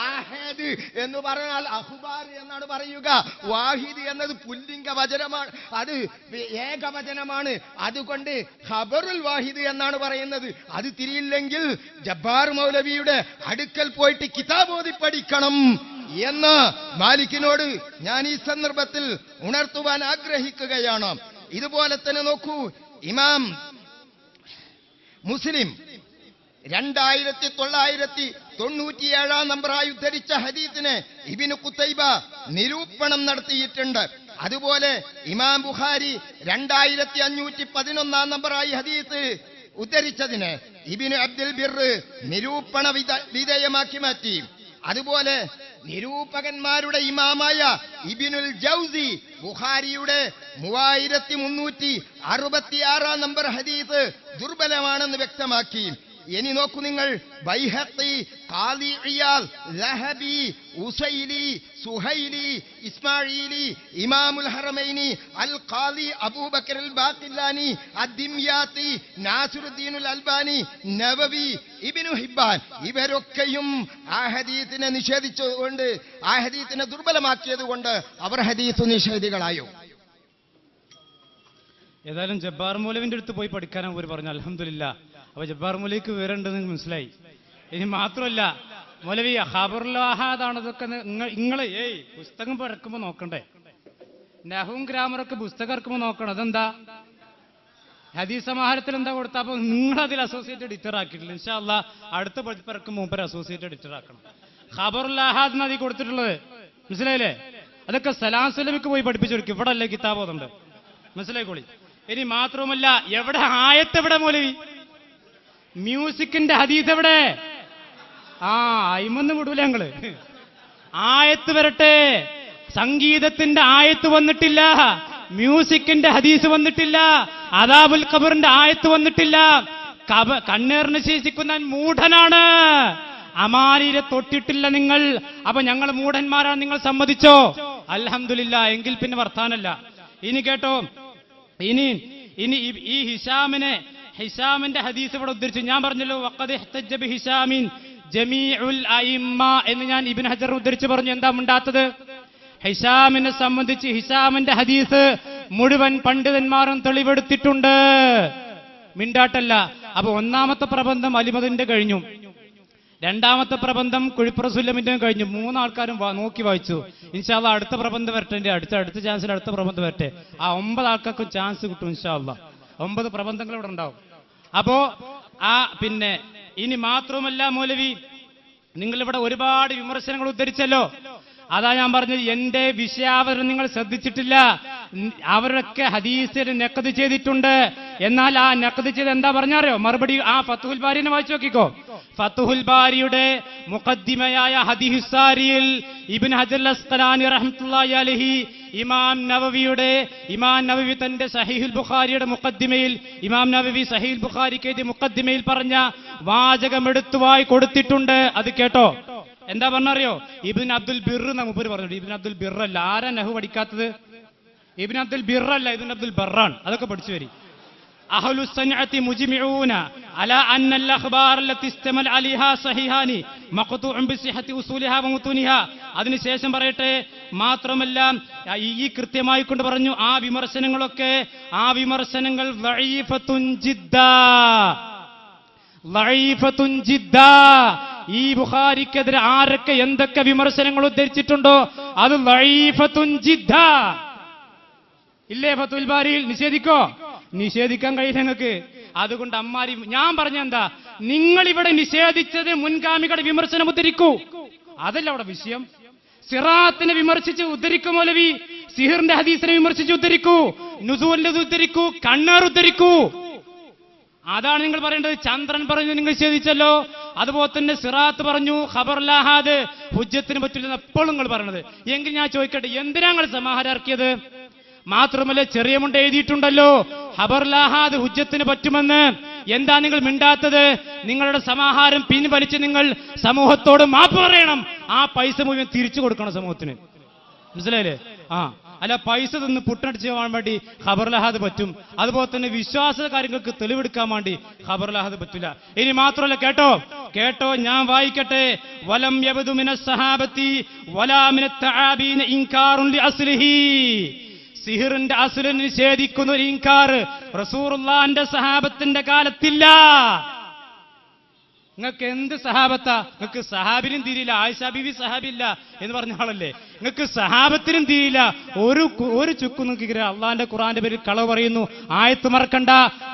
ആഹാദ് എന്ന് പറഞ്ഞാൽ അഖ്ബാർ എന്നാണ് പറയുക. വാഹിദ് എന്നത് പുല്ലിംഗ വചനമാണ്, അത് ഏകവചനമാണ്. അതുകൊണ്ട് ഖബറുൽ വാഹിദ് എന്നാണ് പറയുന്നത്. അത് തിരിയില്ലെങ്കിൽ ജബ്ബാർ മൗലവിയുടെ അടുക്കൽ പോയിട്ട് കിതാബ് ഓതി പഠിക്കണം എന്ന് മാലിക്കിനോട് ഞാൻ ഈ സന്ദർഭത്തിൽ ഉണർത്തുവാൻ ആഗ്രഹിക്കുകയാണ്. ഇതുപോലെ തന്നെ നോക്കൂ, ഇമാം മുസ്ലിം 2997 നമ്പറായി ഉദ്ധരിച്ച ഹദീസിനെ ഇബ്നു ഖുതൈബ നിരൂപണം നടത്തിയിട്ടുണ്ട്. അതുപോലെ ഇമാം ബുഖാരി 2511 നമ്പറായി ഹദീസ് ഉദ്ധരിച്ചതിനെ ഇബ്നു അബ്ദുൽ ബിർ നിരൂപണ വിധേയമാക്കി മാറ്റി. അതുപോലെ നിരൂപകന്മാരുടെ ഇമാമായ ഇബ്നുൽ ജൗസി ബുഖാരിയുടെ 3366 നമ്പർ ഹദീസ് ദുർബലമാണെന്ന് വ്യക്തമാക്കി. ഇനി നോക്കൂ നിങ്ങൾ, ബൈഹഖി, ഖാദി ഇയാൽ, ലഹബി, ഉസൈലി, സുഹൈലി, ഇസ്മാഈലി, ഇമാമുൽ ഹറമൈനി, അൽ ഖാദി അബൂബക്കർ അൽ ബാഖിലാനി, അദ്ദിംയാത്തി, നാസിറുദ്ദീനുൽ അൽബാനി, നവവി, ഇബ്നു ഹിബ്ബാൻ ഇവരൊക്കെയും ആ ഹദീസിനെ നിഷേധിച്ചുകൊണ്ട്, ആ ഹദീസിനെ ദുർബലമാക്കിയത് കൊണ്ട് അവർ ഹദീസ് നിഷേധികളായോ? ഏതായാലും ജബ്ബാർ മൗലവിന്റെ അടുത്ത് പോയി പഠിക്കാനാണ് അവർ പറഞ്ഞു. അൽഹംദുലില്ലാ. അപ്പൊ ജബ്ബാർ മൗലവിക്ക് വിവരമുണ്ടെന്ന് മനസ്സിലായി. ഇനി മാത്രമല്ല, മൗലവി ഖബറുൽ ആഹാദാണ് ഇതൊക്കെ നിങ്ങൾ പുസ്തകം ഇറക്കുമ്പോ നോക്കണ്ടേ, നഹവും ഗ്രാമറൊക്കെ പുസ്തകം ഇറക്കുമ്പോ നോക്കണം. അതെന്താ ഹദീസ് സമാഹാരത്തിൽ എന്താ കൊടുത്ത? അപ്പൊ നിങ്ങൾ അതിൽ അസോസിയേറ്റ് എഡിറ്റർ ആക്കിയിട്ടില്ല. ഇൻഷാ അല്ലാ അടുത്ത പഠിപ്പിറക്കും മുമ്പ് അസോസിയേറ്റ് എഡിറ്റർ ആക്കണം. ഖബറുൽ ആഹാദ് എന്നാ അതിൽ കൊടുത്തിട്ടുള്ളത്, മനസ്സിലായില്ലേ? അതൊക്കെ സലാം സുലമിക്ക് പോയി പഠിപ്പിച്ചു കൊടുക്കും. ഇവിടെ അല്ലേ കിതാബ് അതുണ്ട്, മനസ്സിലായിക്കോളി. ഇനി മാത്രവുമല്ല, എവിടെ ആയത്ത്, എവിടെ മൗലവി? മ്യൂസിക്കിന്റെ ഹദീസ് എവിടെ? അയിമൊന്നും വിടൂല ഞങ്ങള്. ആയത്ത് വരട്ടെ. സംഗീതത്തിന്റെ ആയത്ത് വന്നിട്ടില്ല, മ്യൂസിക്കിന്റെ ഹദീസ് വന്നിട്ടില്ല, അദാബുൽ ഖബറിന്റെ ആയത്ത് വന്നിട്ടില്ല. കണ്ണേറിന് ശേഷിക്കുന്ന മൂഢനാണ്. അമാനിയെ തൊട്ടിട്ടില്ല നിങ്ങൾ. അപ്പൊ ഞങ്ങൾ മൂഢന്മാരാണ്, നിങ്ങൾ സമ്മതിച്ചോ? അൽഹംദുലില്ലാ. എങ്കിൽ പിന്നെ വർത്താനല്ല. ഇനി കേട്ടോ, ഇനി ഈ ഹിശാമിന്റെ ഹദീസ് ഇവിടെ ഉദ്ധരിച്ചു. ഞാൻ പറഞ്ഞല്ലോ, വഖദ് ഇഹ്തജ്ജ ബിഹിശാമിൻ ജമീഉൽ അഇമ്മ എന്ന് ഞാൻ ഇബ്നു ഹജർ ഉദ്ധരിച്ചു പറഞ്ഞു. എന്താ മിണ്ടാത്തത്? ഹിശാമിനെ സംബന്ധിച്ച് ഹിശാമിന്റെ ഹദീസ് മുഴുവൻ പണ്ഡിതന്മാരും തെളിവെടുത്തിട്ടുണ്ട്. മിണ്ടാട്ടല്ല. അപ്പൊ ഒന്നാമത്തെ പ്രബന്ധം അലിമദിന്റെ കഴിഞ്ഞു, രണ്ടാമത്തെ പ്രബന്ധം കുഴിപ്പുറസുല്ലമിന്റെ കഴിഞ്ഞു. മൂന്നാൾക്കാരും നോക്കി വായിച്ചു. ഇൻഷാ അല്ലാഹ് അടുത്ത പ്രബന്ധം വരട്ടെ, അടുത്ത ചാൻസിൽ അടുത്ത പ്രബന്ധം വരട്ടെ. ആ 9 ആൾക്കാർക്കും ചാൻസ് കിട്ടും ഇൻഷാ അല്ലാഹ്. 9 പ്രബന്ധങ്ങൾ ഇവിടെ ഉണ്ടാവും. അപ്പോ പിന്നെ ഇനി മാത്രവുമല്ല മൗലവി, നിങ്ങളിവിടെ ഒരുപാട് വിമർശനങ്ങൾ ഉദ്ധരിച്ചല്ലോ. അതാ ഞാൻ പറഞ്ഞത്, എന്റെ വിഷയാവതരണം നിങ്ങൾ ശ്രദ്ധിച്ചിട്ടില്ല. അവരൊക്കെ ഹദീസിൽ നഖദ് ചെയ്തിട്ടുണ്ട്. എന്നാൽ ആ നഖദ് ചെയ്ത് എന്താ പറഞ്ഞാറിയോ? മറുപടി ആ ഫത്ഹുൽ ബാരിനെ വായിച്ചു നോക്കിക്കോ. ഫതുഹുൽ ബാരിയുടെ മുഖദ്ദിമയായ ഹദീസുസാരിയിൽ ഇബ്നു ഹജർ അസ്ഖലാനി റഹ്മത്തുള്ളാഹി അലൈഹി ഇമാം നവവി തന്റെ സഹീഹുൽ ബുഖാരിയുടെ മുഖദ്ദിമയിൽ ഇമാം നവവി സഹീഹുൽ ബുഖാരിക്ക് എഴുതിയ മുഖദ്ദിമയിൽ പറഞ്ഞ വാചകം എടുത്തുവായി കൊടുത്തിട്ടുണ്ട്. അത് കേട്ടോ. എന്താ പറഞ്ഞറിയോ? ഇബ്നു അബ്ദുൽ ബിർ എന്ന മുപ്പര് പറഞ്ഞു. ഇബ്നു അബ്ദുൽ ബിർ അല്ല. ആരാ നഹു പഠിക്കാത്തത്? ഇബ്നു അബ്ദുൽ ബിർ അല്ല, ഇബ്നു അബ്ദുൽ ബറാൻ. അതൊക്കെ പഠിച്ചു വരി. أهل الصنعة مجمعون على أن الأخبار التي استمل عليها صحيحان مقطوع بصحة أصولها ومتونها. അതിനുശേഷം പറയട്ടെ, മാത്രമല്ല ഈ കൃത്യമായി കൊണ്ട് പറഞ്ഞു ആ വിമർശനങ്ങൾ ളഈഫത്തുൻ ജിദ്ദാ. ഈ ബുഖാരിക്കെതിരെ ആരൊക്കെ എന്തൊക്കെ വിമർശനങ്ങൾ ഉദ്ധരിച്ചിട്ടുണ്ടോ അത് ളഈഫത്തുൻ ജിദ്ദാ. ഇല്ലേ ഫതുൽ ബാരിയിൽ? നിഷേധിക്കാൻ കഴിയില്ല നിങ്ങൾക്ക്. അതുകൊണ്ട് അമ്മാരി ഞാൻ പറഞ്ഞ എന്താ, നിങ്ങൾ ഇവിടെ നിഷേധിച്ചത് മുൻഗാമികളുടെ വിമർശനം ഉദ്ധരിക്കൂ. അതല്ല അവിടെ വിഷയം. സിറാത്തിനെ വിമർശിച്ച് ഉദ്ധരിക്കും മൗലവി, സിഹിറിന്റെ ഹദീസിനെ വിമർശിച്ച് ഉദ്ധരിക്കൂ, നുസൂലിന്റെ ഉദ്ധരിക്കൂ, കണ്ണേർ ഉദ്ധരിക്കൂ. അതാണ് നിങ്ങൾ പറയേണ്ടത്. ചന്ദ്രൻ പറഞ്ഞു നിങ്ങൾ നിഷേധിച്ചല്ലോ, അതുപോലെ തന്നെ സിറാത്ത് പറഞ്ഞു, ഖബർ ലാഹാദ് ഹുജ്ജത്തിന് പറ്റില്ലെന്ന് എപ്പോഴും നിങ്ങൾ പറയണത്. എങ്കിൽ ഞാൻ ചോദിക്കട്ടെ, എന്തിനാ നിങ്ങൾ സമാഹാരം ഇറക്കിയത്? മാത്രമല്ല ചെറിയ മുണ്ട എഴുതിയിട്ടുണ്ടല്ലോ ഖബർ ലാഹാദ് ഹുജ്ജത്തിന് പറ്റുമെന്ന്. എന്താ നിങ്ങൾ മിണ്ടാത്തത്? നിങ്ങളുടെ സമാഹാരം പിൻവലിച്ച് നിങ്ങൾ സമൂഹത്തോട് മാപ്പ് പറയണം. ആ പൈസ മുഴുവൻ തിരിച്ചു കൊടുക്കണം സമൂഹത്തിന്. മനസ്സിലായില്ലേ? അല്ല പൈസ തിന്ന് പുട്ടടിച്ച് പോകാൻ വേണ്ടി ഖബർ ലഹാദ് പറ്റും. അതുപോലെ തന്നെ വിശ്വാസ കാര്യങ്ങൾക്ക് തെളിവെടുക്കാൻ വേണ്ടി ഖബർ ലഹാദ് പറ്റില്ല. ഇനി മാത്രമല്ല, കേട്ടോ ഞാൻ വായിക്കട്ടെ. വലം യബ്ദു മിനസ് സഹാബത്തി വലാ മിനത് തആബീന ഇൻകാറുൻ ലിഅസ്ലിഹി. സിഹിറിന്റെ അസ്ലിനെ നിഷേധിക്കുന്ന ഒരു ഇൻകാർ റസൂലുള്ളാഹിന്റെ സഹാബത്തിന്റെ കാലത്തില്ല. നിങ്ങൾക്ക് എന്ത് സഹാബത്താ? നിങ്ങൾക്ക് സഹാബിനും തീരില്ല. ആയിഷ ബീവി സഹാബില്ല എന്ന് പറഞ്ഞ ആളല്ലേ. നിങ്ങൾക്ക് സഹാബത്തിനും തീരില്ല. ഒരു ചുക്കും നിങ്ങൾക്ക് അള്ളാന്റെ ഖുർആന്റെ പേരിൽ കളവ് പറയുന്നു. ആയത്ത് മറക്കണ്ട.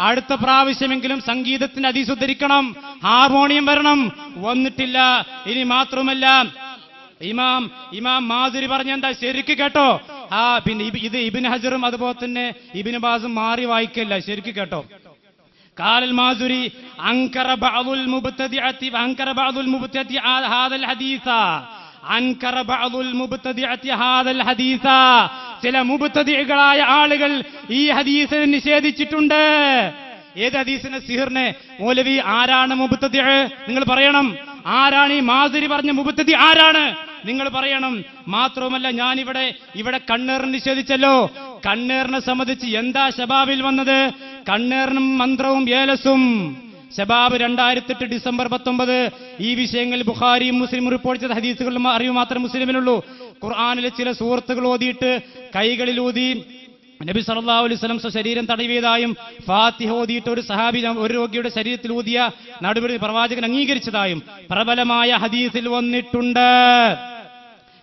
അടുത്ത പ്രാവശ്യമെങ്കിലും സംഗീതത്തിന്റെ ഹദീസ് ഉദ്ധരിക്കണം, ഹാർമോണിയം വരണം. വന്നിട്ടില്ല. ഇനി മാത്രമല്ല, ഇമാം മാസുരി പറഞ്ഞെന്താ ശരിക്ക് കേട്ടോ. പിന്നെ ഇത് ഇബ്നു ഹജറും അതുപോലെ തന്നെ ഇബ്നു ബാസും മാറി വായിക്കല്ല. ശരിക്ക് കേട്ടോ. قال المازري أنكر بعض المبتدعة هذا الحديث. ചില മുബ്തദിഅകളായ ആളുകൾ ഈ ഹദീസിനെ നിഷേധിച്ചിട്ടുണ്ട്. ഏത് ഹദീസിനെ? സിഹിറിനെ. മൗലവി ആരാണ് മുബ്തദിഅ? നിങ്ങൾ പറയണം. ആരാണ് ഈ മാസുരി പറഞ്ഞ മുബ്തദി? ആരാണ് നിങ്ങൾ പറയണം. മാത്രവുമല്ല, ഇവിടെ കണ്ണേറിന് നിഷേധിച്ചല്ലോ. കണ്ണേറിനെ സംബന്ധിച്ച് എന്താ ശബാബിൽ വന്നത്? കണ്ണേറിനും മന്ത്രവും ഏലസും. ശബാബ് 2008 ഡിസംബർ 19. ഈ വിഷയങ്ങൾ ബുഖാരിയും മുസ്ലിമും റിപ്പോർട്ട് ചെയ്ത ഹദീസുകളിലും അറിവ് മാത്രമേ മുസ്ലിമിനുള്ളൂ. ഖുർആനിലെ ചില സൂറത്തുകൾ ഓതിയിട്ട് കൈകളിൽ ഊതി നബി സല്ലല്ലാഹു അലൈഹി വസല്ലം ശരീരം തടവിയതായും ഫാത്തിഹ ഓതിയിട്ട് ഒരു രോഗിയുടെ ശരീരത്തിൽ ഊതിയ നടപടി പ്രവാചകൻ അംഗീകരിച്ചതായും പ്രബലമായ ഹദീസിൽ വന്നിട്ടുണ്ട്.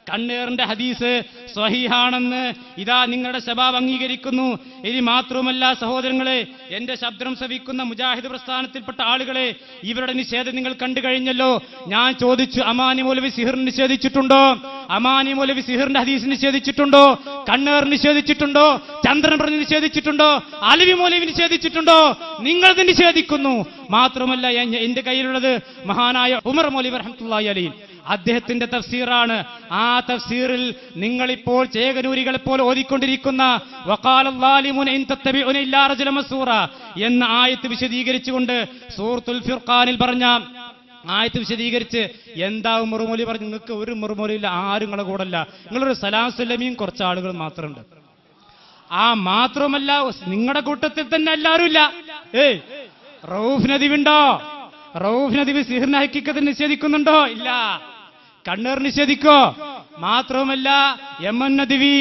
കണ്ണേറിന്റെ ഹദീസ് സ്വഹീഹാണെന്ന് ഇതാ നിങ്ങളുടെ ശബാബ് അംഗീകരിക്കുന്നു. ഇനി മാത്രമല്ല സഹോദരങ്ങളെ, എന്റെ ശബ്ദം ശ്രവിക്കുന്ന മുജാഹിദ് പ്രസ്ഥാനത്തിൽപ്പെട്ട ആളുകളെ, ഇവരുടെ നിഷേധം നിങ്ങൾ കണ്ടു കഴിഞ്ഞല്ലോ. ഞാൻ ചോദിച്ചു, അമാനി മൗലവി സിഹിറിന് നിഷേധിച്ചിട്ടുണ്ടോ? അമാനി മൗലവി സിഹിറിന്റെ ഹദീസ് നിഷേധിച്ചിട്ടുണ്ടോ? കണ്ണേർ നിഷേധിച്ചിട്ടുണ്ടോ? ചന്ദ്രൻ പറഞ്ഞ് നിഷേധിച്ചിട്ടുണ്ടോ? അലവി മൗലവി നിഷേധിച്ചിട്ടുണ്ടോ? നിങ്ങളത് നിഷേധിക്കുന്നു. മാത്രമല്ല, എന്റെ കയ്യിലുള്ളത് മഹാനായ ഉമർ മൗലവി റഹ്മത്തുള്ളാഹി അലൈഹി അദ്ദേഹത്തിന്റെ തഫ്സീറാണ്. ആ തഫ്സീറിൽ നിങ്ങളിപ്പോൾ ചേകനൂരികളെ പോലെ ഓതിക്കൊണ്ടിരിക്കുന്ന വഖാലൽ ളാലിമുന ഇൻ തത്തബിഉന ഇല്ലാ റജുലൻ മസ്സൂറ എന്ന ആയത്ത് വിശദീകരിച്ചുകൊണ്ട് സൂറത്തുൽ ഫുർഖാനിൽ പറഞ്ഞ ആയത്ത് വിശദീകരിച്ച് എന്താ മുറുമൊലി പറഞ്ഞു? നിങ്ങൾക്ക് ഒരു മുറുമൊലിയില്ല, ആരും നിങ്ങളെ കൂടല്ല. നിങ്ങളൊരു സലാം സലമിയും കുറച്ച് ആളുകൾ മാത്രമുണ്ട്. മാത്രമല്ല, നിങ്ങളുടെ കൂട്ടത്തിൽ തന്നെ എല്ലാവരും ഇല്ല. റഊഫ് നദീവുണ്ടോ? റഊഫ് നദീവ് സിഹിറിന്റെ ഹഖീഖത്ത് നിഷേധിക്കുന്നുണ്ടോ? ഇല്ല. കണ്ണേർ നിഷേധിക്കോ? മാത്രവുമല്ല, യമൻ നദീവി,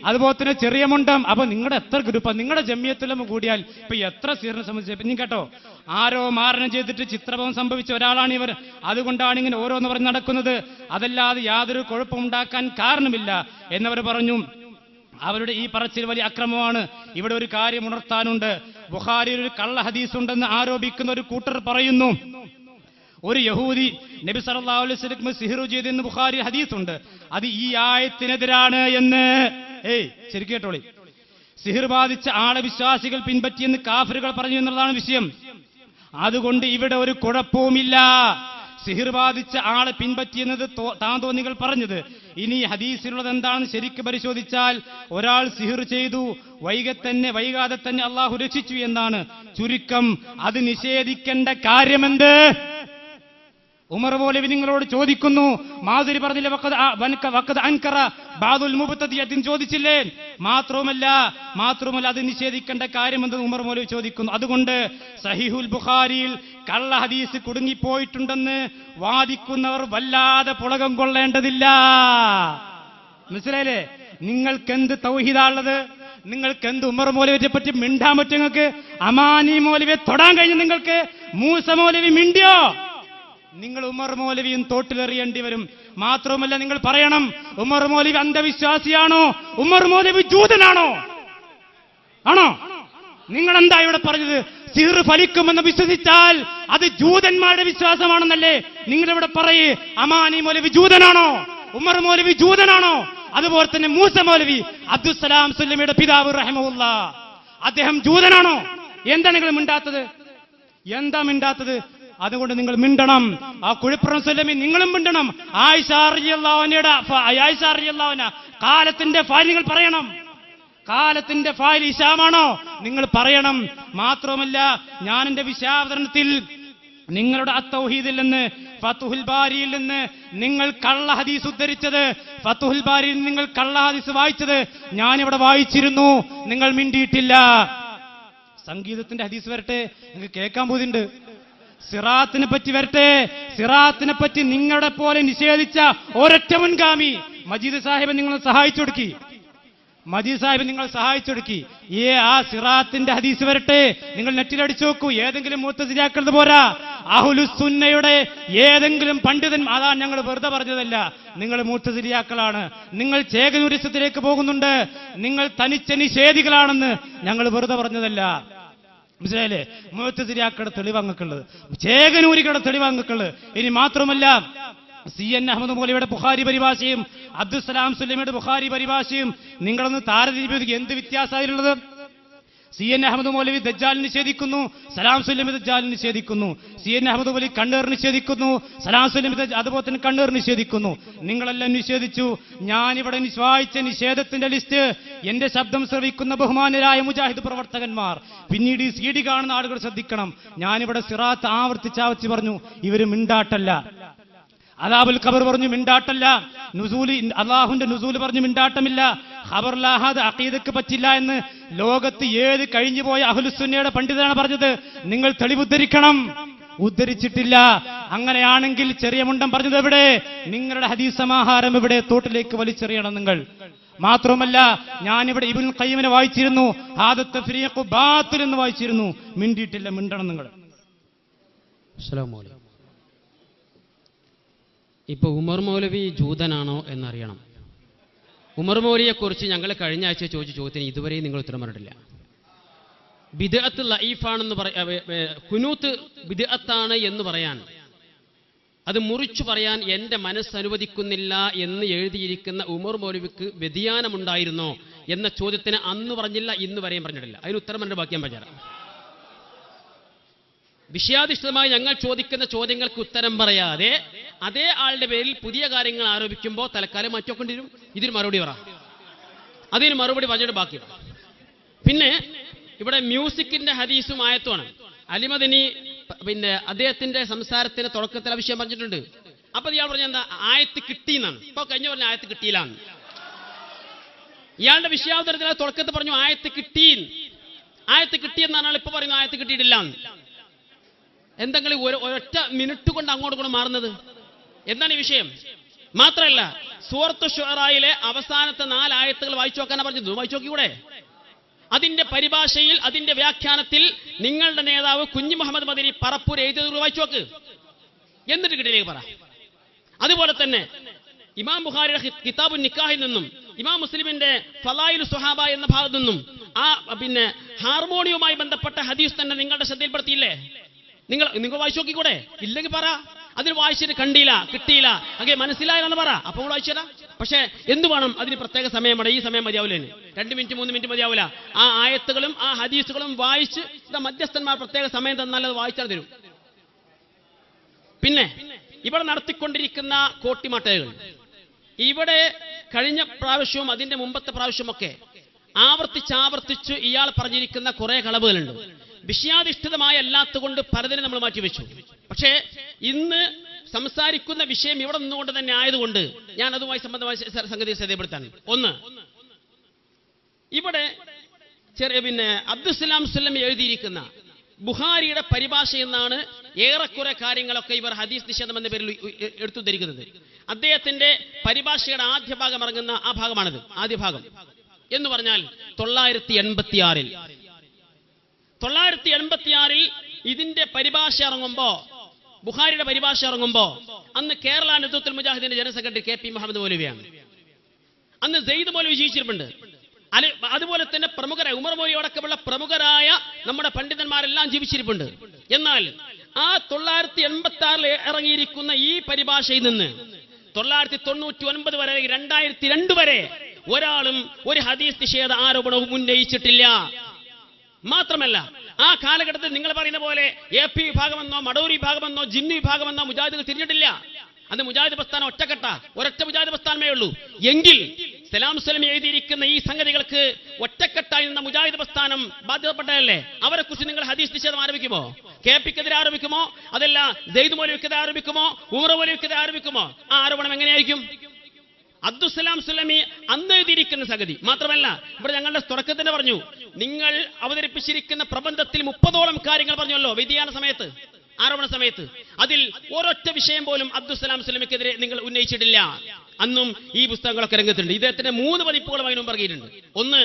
അതുപോലെ തന്നെ ചെറിയ മുണ്ടം. അപ്പൊ നിങ്ങളുടെ എത്ര ഗ്രൂപ്പാണ്? നിങ്ങളുടെ ജമിയത്തുലമ കൂടിയാൽ ഇപ്പൊ എത്ര സിഹിറിനെ സംബന്ധിച്ച് ഇനി കേട്ടോ. ആരോ മാരണം ചെയ്തിട്ട് ചിത്രഭവം സംഭവിച്ച ഒരാളാണ് ഇവർ. അതുകൊണ്ടാണ് ഇങ്ങനെ ഓരോന്ന് പറഞ്ഞ് നടക്കുന്നത്. അതല്ലാതെ യാതൊരു കുഴപ്പമുണ്ടാക്കാൻ കാരണമില്ല എന്നവർ പറഞ്ഞു. അവരുടെ ഈ പറച്ചിൽ വലിയ അക്രമമാണ്. ഇവിടെ ഒരു കാര്യം ഉണർത്താനുണ്ട്. ബുഖാരിയിൽ ഒരു കള്ള ഹദീസ് ഉണ്ടെന്ന് ആരോപിക്കുന്ന ഒരു കൂട്ടർ പറയുന്നു. ഒരു യഹൂദി നബി സല്ലല്ലാഹു അലൈഹി വസല്ലം സിഹ്റു ചെയ്തെന്ന് ബുഖാരി ഹദീസുണ്ട്. അത് ഈ ആയത്തിനെതിരാണ് എന്ന്. ശരിക്കും കേട്ടോളി. സിഹിർ ബാധിച്ച ആളെ വിശ്വാസികൾ പിൻപറ്റിയെന്ന് കാഫിറുകൾ പറഞ്ഞു എന്നുള്ളതാണ് വിഷയം. അതുകൊണ്ട് ഇവിടെ ഒരു കുഴപ്പവുമില്ല. സിഹിർ ബാധിച്ച ആളെ പിൻപറ്റിയെന്നത് താന്തോന്നികൾ പറഞ്ഞത്. ഇനി ഹദീസിലുള്ളത് എന്താണെന്ന് ശരിക്ക് പരിശോധിച്ചാൽ ഒരാൾ സിഹിർ ചെയ്തു, വൈകാതെ തന്നെ അള്ളാഹു രക്ഷിച്ചു എന്നാണ് ചുരുക്കം. അത് നിഷേധിക്കേണ്ട കാര്യമെന്ത്? ഉമർ മൗലവി നിങ്ങളോട് ചോദിക്കുന്നു. മാധുരി പറഞ്ഞില്ലേ വഖദ് അൻകറ ബഅദുൽ മുബ്തദിഅത്തിൻ ചോദിച്ചില്ലേ? മാത്രവുമല്ല അത് നിഷേധിക്കേണ്ട കാര്യമെന്ന് ഉമർ മൗലവി ചോദിക്കുന്നു. അതുകൊണ്ട് സഹീഹുൽ ബുഖാരിയിൽ കള്ള ഹദീസ് കുടുങ്ങിപ്പോയിട്ടുണ്ടെന്ന് വാദിക്കുന്നവർ വല്ലാതെ പുളകം കൊള്ളേണ്ടതില്ല. മനസ്സിലായില്ലേ? നിങ്ങൾക്കെന്ത് തൗഹീദാണുള്ളത്? നിങ്ങൾക്കെന്ത് ഉമർ മൗലവിയെ പറ്റി മിണ്ടാൻ പറ്റും? നിങ്ങൾക്ക് അമാനി മൗലവിയെ തൊടാൻ കഴിഞ്ഞു? നിങ്ങൾക്ക് മൂസ മൗലവി മിണ്ടിയോ? നിങ്ങൾ ഉമർ മൗലവിയും തോട്ടിലെറിയേണ്ടി വരും. മാത്രവുമല്ല, നിങ്ങൾ പറയണം ഉമർ മൗലവി അന്ധവിശ്വാസിയാണോ? ഉമർ മൗലവി ജൂതനാണോ? ആണോ? നിങ്ങൾ എന്താ ഇവിടെ പറഞ്ഞത്? സിഹിർ ഫലിക്കുമെന്ന് വിശ്വസിച്ചാൽ അത് ജൂതന്മാരുടെ വിശ്വാസമാണെന്നല്ലേ നിങ്ങളിവിടെ പറയേ? അമാനി മൗലവി ജൂതനാണോ? ഉമർ മൗലവി ജൂതനാണോ? അതുപോലെ തന്നെ മൂസ മൗലവി അബ്ദുസ്സലാം സുല്ലമിയുടെ പിതാവ് റഹിമഹുല്ലാ, അദ്ദേഹം ജൂതനാണോ? എന്താ നിങ്ങൾ മിണ്ടാത്തത്? എന്താ മിണ്ടാത്തത്? അതുകൊണ്ട് നിങ്ങൾ മിണ്ടണം. ആ കുഴിപ്പുറം സുല്ലമി നിങ്ങളും മിണ്ടണം. ആയിഷ റളിയല്ലാഹു അൻഹ കാലത്തിന്റെ ഫായിൽ നിങ്ങൾ പറയണം. കാലത്തിന്റെ ഫായിൽ ഇശാമാണോ? നിങ്ങൾ പറയണം. മാത്രവുമല്ല, ഞാൻ എന്റെ വിശാവതരണത്തിൽ നിങ്ങളുടെ അത്തൗഹീദിൽ നിന്ന് ഫതുഹുൽ ബാരിയിൽ നിന്ന് നിങ്ങൾ കള്ള ഹദീസ് ഉദ്ധരിച്ചത്, ഫതുഹുൽ ബാരിയിൽ നിങ്ങൾ കള്ള ഹദീസ് വായിച്ചത് ഞാനിവിടെ വായിച്ചിരുന്നു. നിങ്ങൾ മിണ്ടിയിട്ടില്ല. സംഗീതത്തിന്റെ ഹദീസ് വരട്ടെ, നിങ്ങൾക്ക് കേൾക്കാൻ പോയിട്ടുണ്ട്. സിറാത്തിനെ പറ്റി വരട്ടെ. സിറാത്തിനെ പറ്റി നിങ്ങളുടെ പോലെ നിഷേധിച്ച ഒരൊറ്റ മുൻഗാമി മജീദ് സാഹിബ് നിങ്ങൾ സഹായിച്ചു കൊടുക്കി. മജീദ് സാഹിബ് നിങ്ങൾ സഹായിച്ചു കൊടുക്കി. ആ സിറാത്തിന്റെ ഹദീസ് വരട്ടെ. നിങ്ങൾ നെറ്റിലടിച്ചു നോക്കൂ. ഏതെങ്കിലും മുഅ്തസിലിയാക്കളത് പോരാ, അഹ്ലുസ് സുന്നയുടെ ഏതെങ്കിലും പണ്ഡിതൻ. അതാ ഞങ്ങൾ വെറുതെ പറഞ്ഞതല്ല. നിങ്ങൾ മുഅ്തസിലിയാക്കളാണ്. നിങ്ങൾ ചേകനൂരിസത്തിലേക്ക് പോകുന്നുണ്ട്. നിങ്ങൾ തനിച്ച നിഷേധികളാണെന്ന് ഞങ്ങൾ വെറുതെ പറഞ്ഞതല്ല. മനസ്സിലായില്ലേ? മുഅ്തസിലിയാക്കളുടെ തെളിവാങ്ങക്കുള്ളത്, ചേകനൂരികളുടെ തെളിവാങ്ങക്കുള്ളത്. ഇനി മാത്രമല്ല, CN അഹമ്മദ് മൗലവിയുടെ ബുഖാരി പരിഭാഷയും അബ്ദുസ്സലാം സുല്ലമിയുടെ ബുഖാരി പരിഭാഷയും നിങ്ങളൊന്ന് താരതമ്യം. എന്ത് വ്യത്യാസമായിട്ടുള്ളത്? CN അഹമ്മദ് മൗലവി ദജ്ജാൽ നിഷേധിക്കുന്നു, സലാം സുല്ലമി ദജ്ജാൽ നിഷേധിക്കുന്നു. CN അഹമ്മദ് മൗലവി കണ്ണേർ നിഷേധിക്കുന്നു, സലാം സുല്ലമി അതുപോലെ തന്നെ കണ്ണേർ നിഷേധിക്കുന്നു. നിങ്ങളെല്ലാം നിഷേധിച്ചു. ഞാനിവിടെ വായിച്ച നിഷേധത്തിന്റെ ലിസ്റ്റ് എന്റെ ശബ്ദം ശ്രവിക്കുന്ന ബഹുമാനരായ മുജാഹിദ് പ്രവർത്തകന്മാർ, പിന്നീട് ഈ CD കാണുന്ന ആളുകൾ ശ്രദ്ധിക്കണം. ഞാനിവിടെ സിറാത്ത് ആവർത്തിച്ചാവർത്തി പറഞ്ഞു. ഇവര് മിണ്ടാട്ടല്ല. അദാബുൽ ഖബർ പറഞ്ഞു മിണ്ടാട്ടല്ല. നുസൂലി അള്ളാഹുന്റെ നുസൂൽ പറഞ്ഞു മിണ്ടാട്ടമില്ല. ഖബറുൽ ആഹാദ് അഖീദക്ക് പറ്റില്ല എന്ന് ലോകത്ത് ഏത് കഴിഞ്ഞുപോയ അഹ്ലുസുന്നയുടെ പണ്ഡിതനാണ് പറഞ്ഞത്. നിങ്ങൾ തെളിവുദ്ധരിക്കണം. ഉദ്ധരിച്ചിട്ടില്ല. അങ്ങനെയാണെങ്കിൽ ചെറിയ മുണ്ടം പറഞ്ഞത് എവിടെ? നിങ്ങളുടെ ഹദീസ് സമാഹാരം ഇവിടെ തോട്ടിലേക്ക് വലിച്ചെറിയണം നിങ്ങൾ. മാത്രമല്ല, ഞാനിവിടെ ഇബ്നുൽ ഖയ്യിമിനെ വായിച്ചിരുന്നു. ഹാദ തഫ്രീഖു ബാത്തിൽ എന്ന് വായിച്ചിരുന്നു. മിണ്ടിയിട്ടില്ല. മിണ്ടണം നിങ്ങൾ. അസ്സലാമു അലൈക്കും. ഇപ്പൊ ഉമർ മൗലവി ജൂതനാണോ എന്നറിയണം. ഉമർ മൗലവിയെ കുറിച്ച് ഞങ്ങൾ കഴിഞ്ഞ ആഴ്ച ചോദിച്ച ചോദ്യത്തിന് ഇതുവരെയും നിങ്ങൾ ഉത്തരം പറഞ്ഞിട്ടില്ല. ബിദ്അത്ത് ലഈഫാണെന്ന് ഖുനൂത്ത് ബിദ്അത്താണ് എന്ന് പറയാൻ, അത് മുറിച്ചു പറയാൻ എന്റെ മനസ്സനുവദിക്കുന്നില്ല എന്ന് എഴുതിയിരിക്കുന്ന ഉമർ മൗലവിക്ക് വ്യതിയാനമുണ്ടായിരുന്നോ എന്ന ചോദ്യത്തിന് അന്ന് പറഞ്ഞില്ല, ഇന്ന് വരെയും പറഞ്ഞിട്ടില്ല. അതിന് ഉത്തരം പറഞ്ഞ ബാക്കി ഞാൻ പറഞ്ഞുതരാം. വിഷയാധിഷ്ഠിതമായി ഞങ്ങൾ ചോദിക്കുന്ന ചോദ്യങ്ങൾക്ക് ഉത്തരം പറയാതെ അതേ ആളുടെ പേരിൽ പുതിയ കാര്യങ്ങൾ ആരോപിക്കുമ്പോൾ തൽക്കാലം മാറ്റിവെക്കേണ്ടിവരും. ഇതിന് മറുപടി പറ. അതിന് മറുപടി പറഞ്ഞിട്ട് ബാക്കി. പിന്നെ ഇവിടെ മ്യൂസിക്കിന്റെ ഹദീസും ആയത്തുമാണ്. അലിമദിനി പിന്നെ അദ്ദേഹത്തിന്റെ സംസാരത്തിന്റെ തുടക്കത്തിൽ ആ വിഷയം പറഞ്ഞിട്ടുണ്ട്. അപ്പൊ ഇയാൾ പറഞ്ഞ എന്താ? ആയത്ത് കിട്ടിയെന്നാണ്. ഇപ്പൊ കഴിഞ്ഞ പറഞ്ഞ ആയത്ത് കിട്ടിയില്ലാന്ന്. ഇയാളുടെ വിഷയാവതരത്തിൽ തുടക്കത്തിൽ പറഞ്ഞു ആയത്ത് കിട്ടിയെന്നാണ് ഇപ്പൊ പറയുന്നത് ആയത്ത് കിട്ടിയിട്ടില്ല. എന്തെങ്കിലും ഒരൊറ്റ മിനിറ്റ് കൊണ്ട് അങ്ങോട്ട് മാറുന്നത് എന്താണ് ഈ വിഷയം? മാത്രമല്ല, സൂറത്ത് ശുഅറയിലെ അവസാനത്തെ 4 ആയത്തുകൾ വായിച്ചു നോക്കാനാണ് പറഞ്ഞത്. വായിച്ചു നോക്കിക്കൂടെ? അതിന്റെ പരിഭാഷയിൽ, അതിന്റെ വ്യാഖ്യാനത്തിൽ നിങ്ങളുടെ നേതാവ് കുഞ്ഞി മുഹമ്മദ് മദനി പറപ്പൂർ എഴുതിയത് വായിച്ചു നോക്ക്. എന്നിട്ട് കിട്ടിയിലേക്ക് പറ. അതുപോലെ തന്നെ ഇമാം ബുഖാരിയുടെ കിതാബുൻ നിക്കാഹിൽ നിന്നും ഇമാം മുസ്ലിമിന്റെ ഫളായിലു സുഹാബ എന്ന ഭാഗത്തു നിന്നും ആ പിന്നെ ഹാർമോണിയവുമായി ബന്ധപ്പെട്ട ഹദീസ് തന്നെ നിങ്ങളുടെ ശ്രദ്ധയിൽപ്പെടുത്തിയില്ലേ? നിങ്ങൾ വായിച്ചു നോക്കിക്കൂടെ? ഇല്ലെങ്കിൽ പറ. അതിന് വായിച്ചിട്ട് കണ്ടില്ല, കിട്ടിയില്ല, അങ്ങനെ മനസ്സിലായെന്ന് പറ. അപ്പോൾ വായിച്ചതാ. പക്ഷെ എന്ത് വേണം? അതിന് പ്രത്യേക സമയം വേണം. ഈ സമയം മതിയാവില്ല. 2 മിനിറ്റ് 3 മിനിറ്റ് മതിയാവില്ല. ആ ആയത്തുകളും ആ ഹദീസുകളും വായിച്ച് മധ്യസ്ഥന്മാർ പ്രത്യേക സമയം തന്നാൽ അത് വായിച്ചാൽ തരും. പിന്നെ ഇവിടെ നടത്തിക്കൊണ്ടിരിക്കുന്ന കോട്ടിമാട്ടകൾ, ഇവിടെ കഴിഞ്ഞ പ്രാവശ്യവും അതിന്റെ മുമ്പത്തെ പ്രാവശ്യമൊക്കെ ആവർത്തിച്ച് ഇയാൾ പറഞ്ഞിരിക്കുന്ന കുറെ കളവുകളുണ്ട്. വിഷയാധിഷ്ഠിതമായ അല്ലാത്തതുകൊണ്ട് പലതിനെ നമ്മൾ മാറ്റിവെച്ചു. പക്ഷേ ഇന്ന് സംസാരിക്കുന്ന വിഷയം ഇവിടെ നിന്നുകൊണ്ട് തന്നെ ആയതുകൊണ്ട് ഞാൻ അതുമായി സംബന്ധമായ സംഗതി ശ്രദ്ധപ്പെടുത്താൻ. ഒന്ന്, ഇവിടെ അബ്ദുസ്സലാം സുല്ലമി എഴുതിയിരിക്കുന്ന ബുഖാരിയുടെ പരിഭാഷ എന്നാണ് ഏറെക്കുറെ കാര്യങ്ങളൊക്കെ ഇവർ ഹദീസ് നിഷേധം എന്ന പേരിൽ എടുത്തുദ്ധരിക്കുന്നത്. അദ്ദേഹത്തിന്റെ പരിഭാഷയുടെ ആദ്യ ഭാഗം ഇറങ്ങുന്ന ആ ഭാഗമാണിത്. ആദ്യ ഭാഗം എന്ന് പറഞ്ഞാൽ 986 ഇതിന്റെ പരിഭാഷ ഇറങ്ങുമ്പോ, ബുഖാരിയുടെ പരിഭാഷ ഇറങ്ങുമ്പോ അന്ന് കേരള നദ്വത്തുൽ മുജാഹിദിന്റെ ജനറൽ സെക്രട്ടറി KP മുഹമ്മദ് മൗലവിയാണ്. അന്ന് സെയ്ദ് മൗലവി ജീവിച്ചിരിപ്പുണ്ട്. അതുപോലെ തന്നെ പ്രമുഖരായ ഉമർ മൗലവി അടക്കമുള്ള പ്രമുഖരായ നമ്മുടെ പണ്ഡിതന്മാരെല്ലാം ജീവിച്ചിരിപ്പുണ്ട്. എന്നാൽ ആ 986 ഇറങ്ങിയിരിക്കുന്ന ഈ പരിഭാഷയിൽ നിന്ന് 999 വരെ 2002 വരെ ഒരാളും ഒരു ഹദീസ് നിഷേധ ആരോപണവും ഉന്നയിച്ചിട്ടില്ല. മാത്രമല്ല ആ കാലഘട്ടത്തിൽ നിങ്ങൾ പറയുന്ന പോലെ AP വിഭാഗമെന്നോ മടൂർ വിഭാഗമെന്നോ ജിന്നു വിഭാഗമെന്നോ മുജാഹിദുകൾ തിരിഞ്ഞിട്ടില്ല. അന്ന് മുജാഹിദ് പ്രസ്ഥാനം ഒരൊറ്റ മുജാഹിദ് പ്രസ്ഥാനമേ ഉള്ളൂ. എങ്കിൽ സലാം സുല്ലമി എഴുതിയിരിക്കുന്ന ഈ സംഗതികൾക്ക് ഒറ്റക്കെട്ടായി നിന്ന മുജാഹിദ് പ്രസ്ഥാനം ബാധ്യതപ്പെട്ടതല്ലേ? അവരെ കുറിച്ച് നിങ്ങൾ ഹദീസ് നിഷേധം ആരോപിക്കുമോ? KPക്കെതിരെ ആരോപിക്കുമോ? അതല്ല സെയ്ദ് മൗലവിക്കെതിരെ ആരോപിക്കുമോ? ഉമർ മൗലവിക്കെതിരെ ആരോപിക്കുമോ? ആ ആരോപണം എങ്ങനെയായിരിക്കും? അബ്ദുസ്സലാം സുല്ലമി അന്ന് എഴുതിയിരിക്കുന്ന സംഗതി മാത്രമല്ല, ഇവിടെ ഞങ്ങളുടെ തുടക്കത്തിന് പറഞ്ഞു, നിങ്ങൾ അവതരിപ്പിച്ചിരിക്കുന്ന പ്രബന്ധത്തിൽ 30ഓളം കാര്യങ്ങൾ പറഞ്ഞല്ലോ വ്യതിയാന സമയത്ത്, ആരോപണ സമയത്ത്. അതിൽ ഒരൊറ്റ വിഷയം പോലും അബ്ദുസ്സലാം സുല്ലമിക്കെതിരെ നിങ്ങൾ ഉന്നയിച്ചിട്ടില്ല. അന്നും ഈ പുസ്തകങ്ങളൊക്കെ രംഗത്തുണ്ട്. ഇദ്ദേഹത്തിന്റെ 3 പതിപ്പുകളും അതിനും ഇറങ്ങിയിട്ടുണ്ട്. ഒന്ന്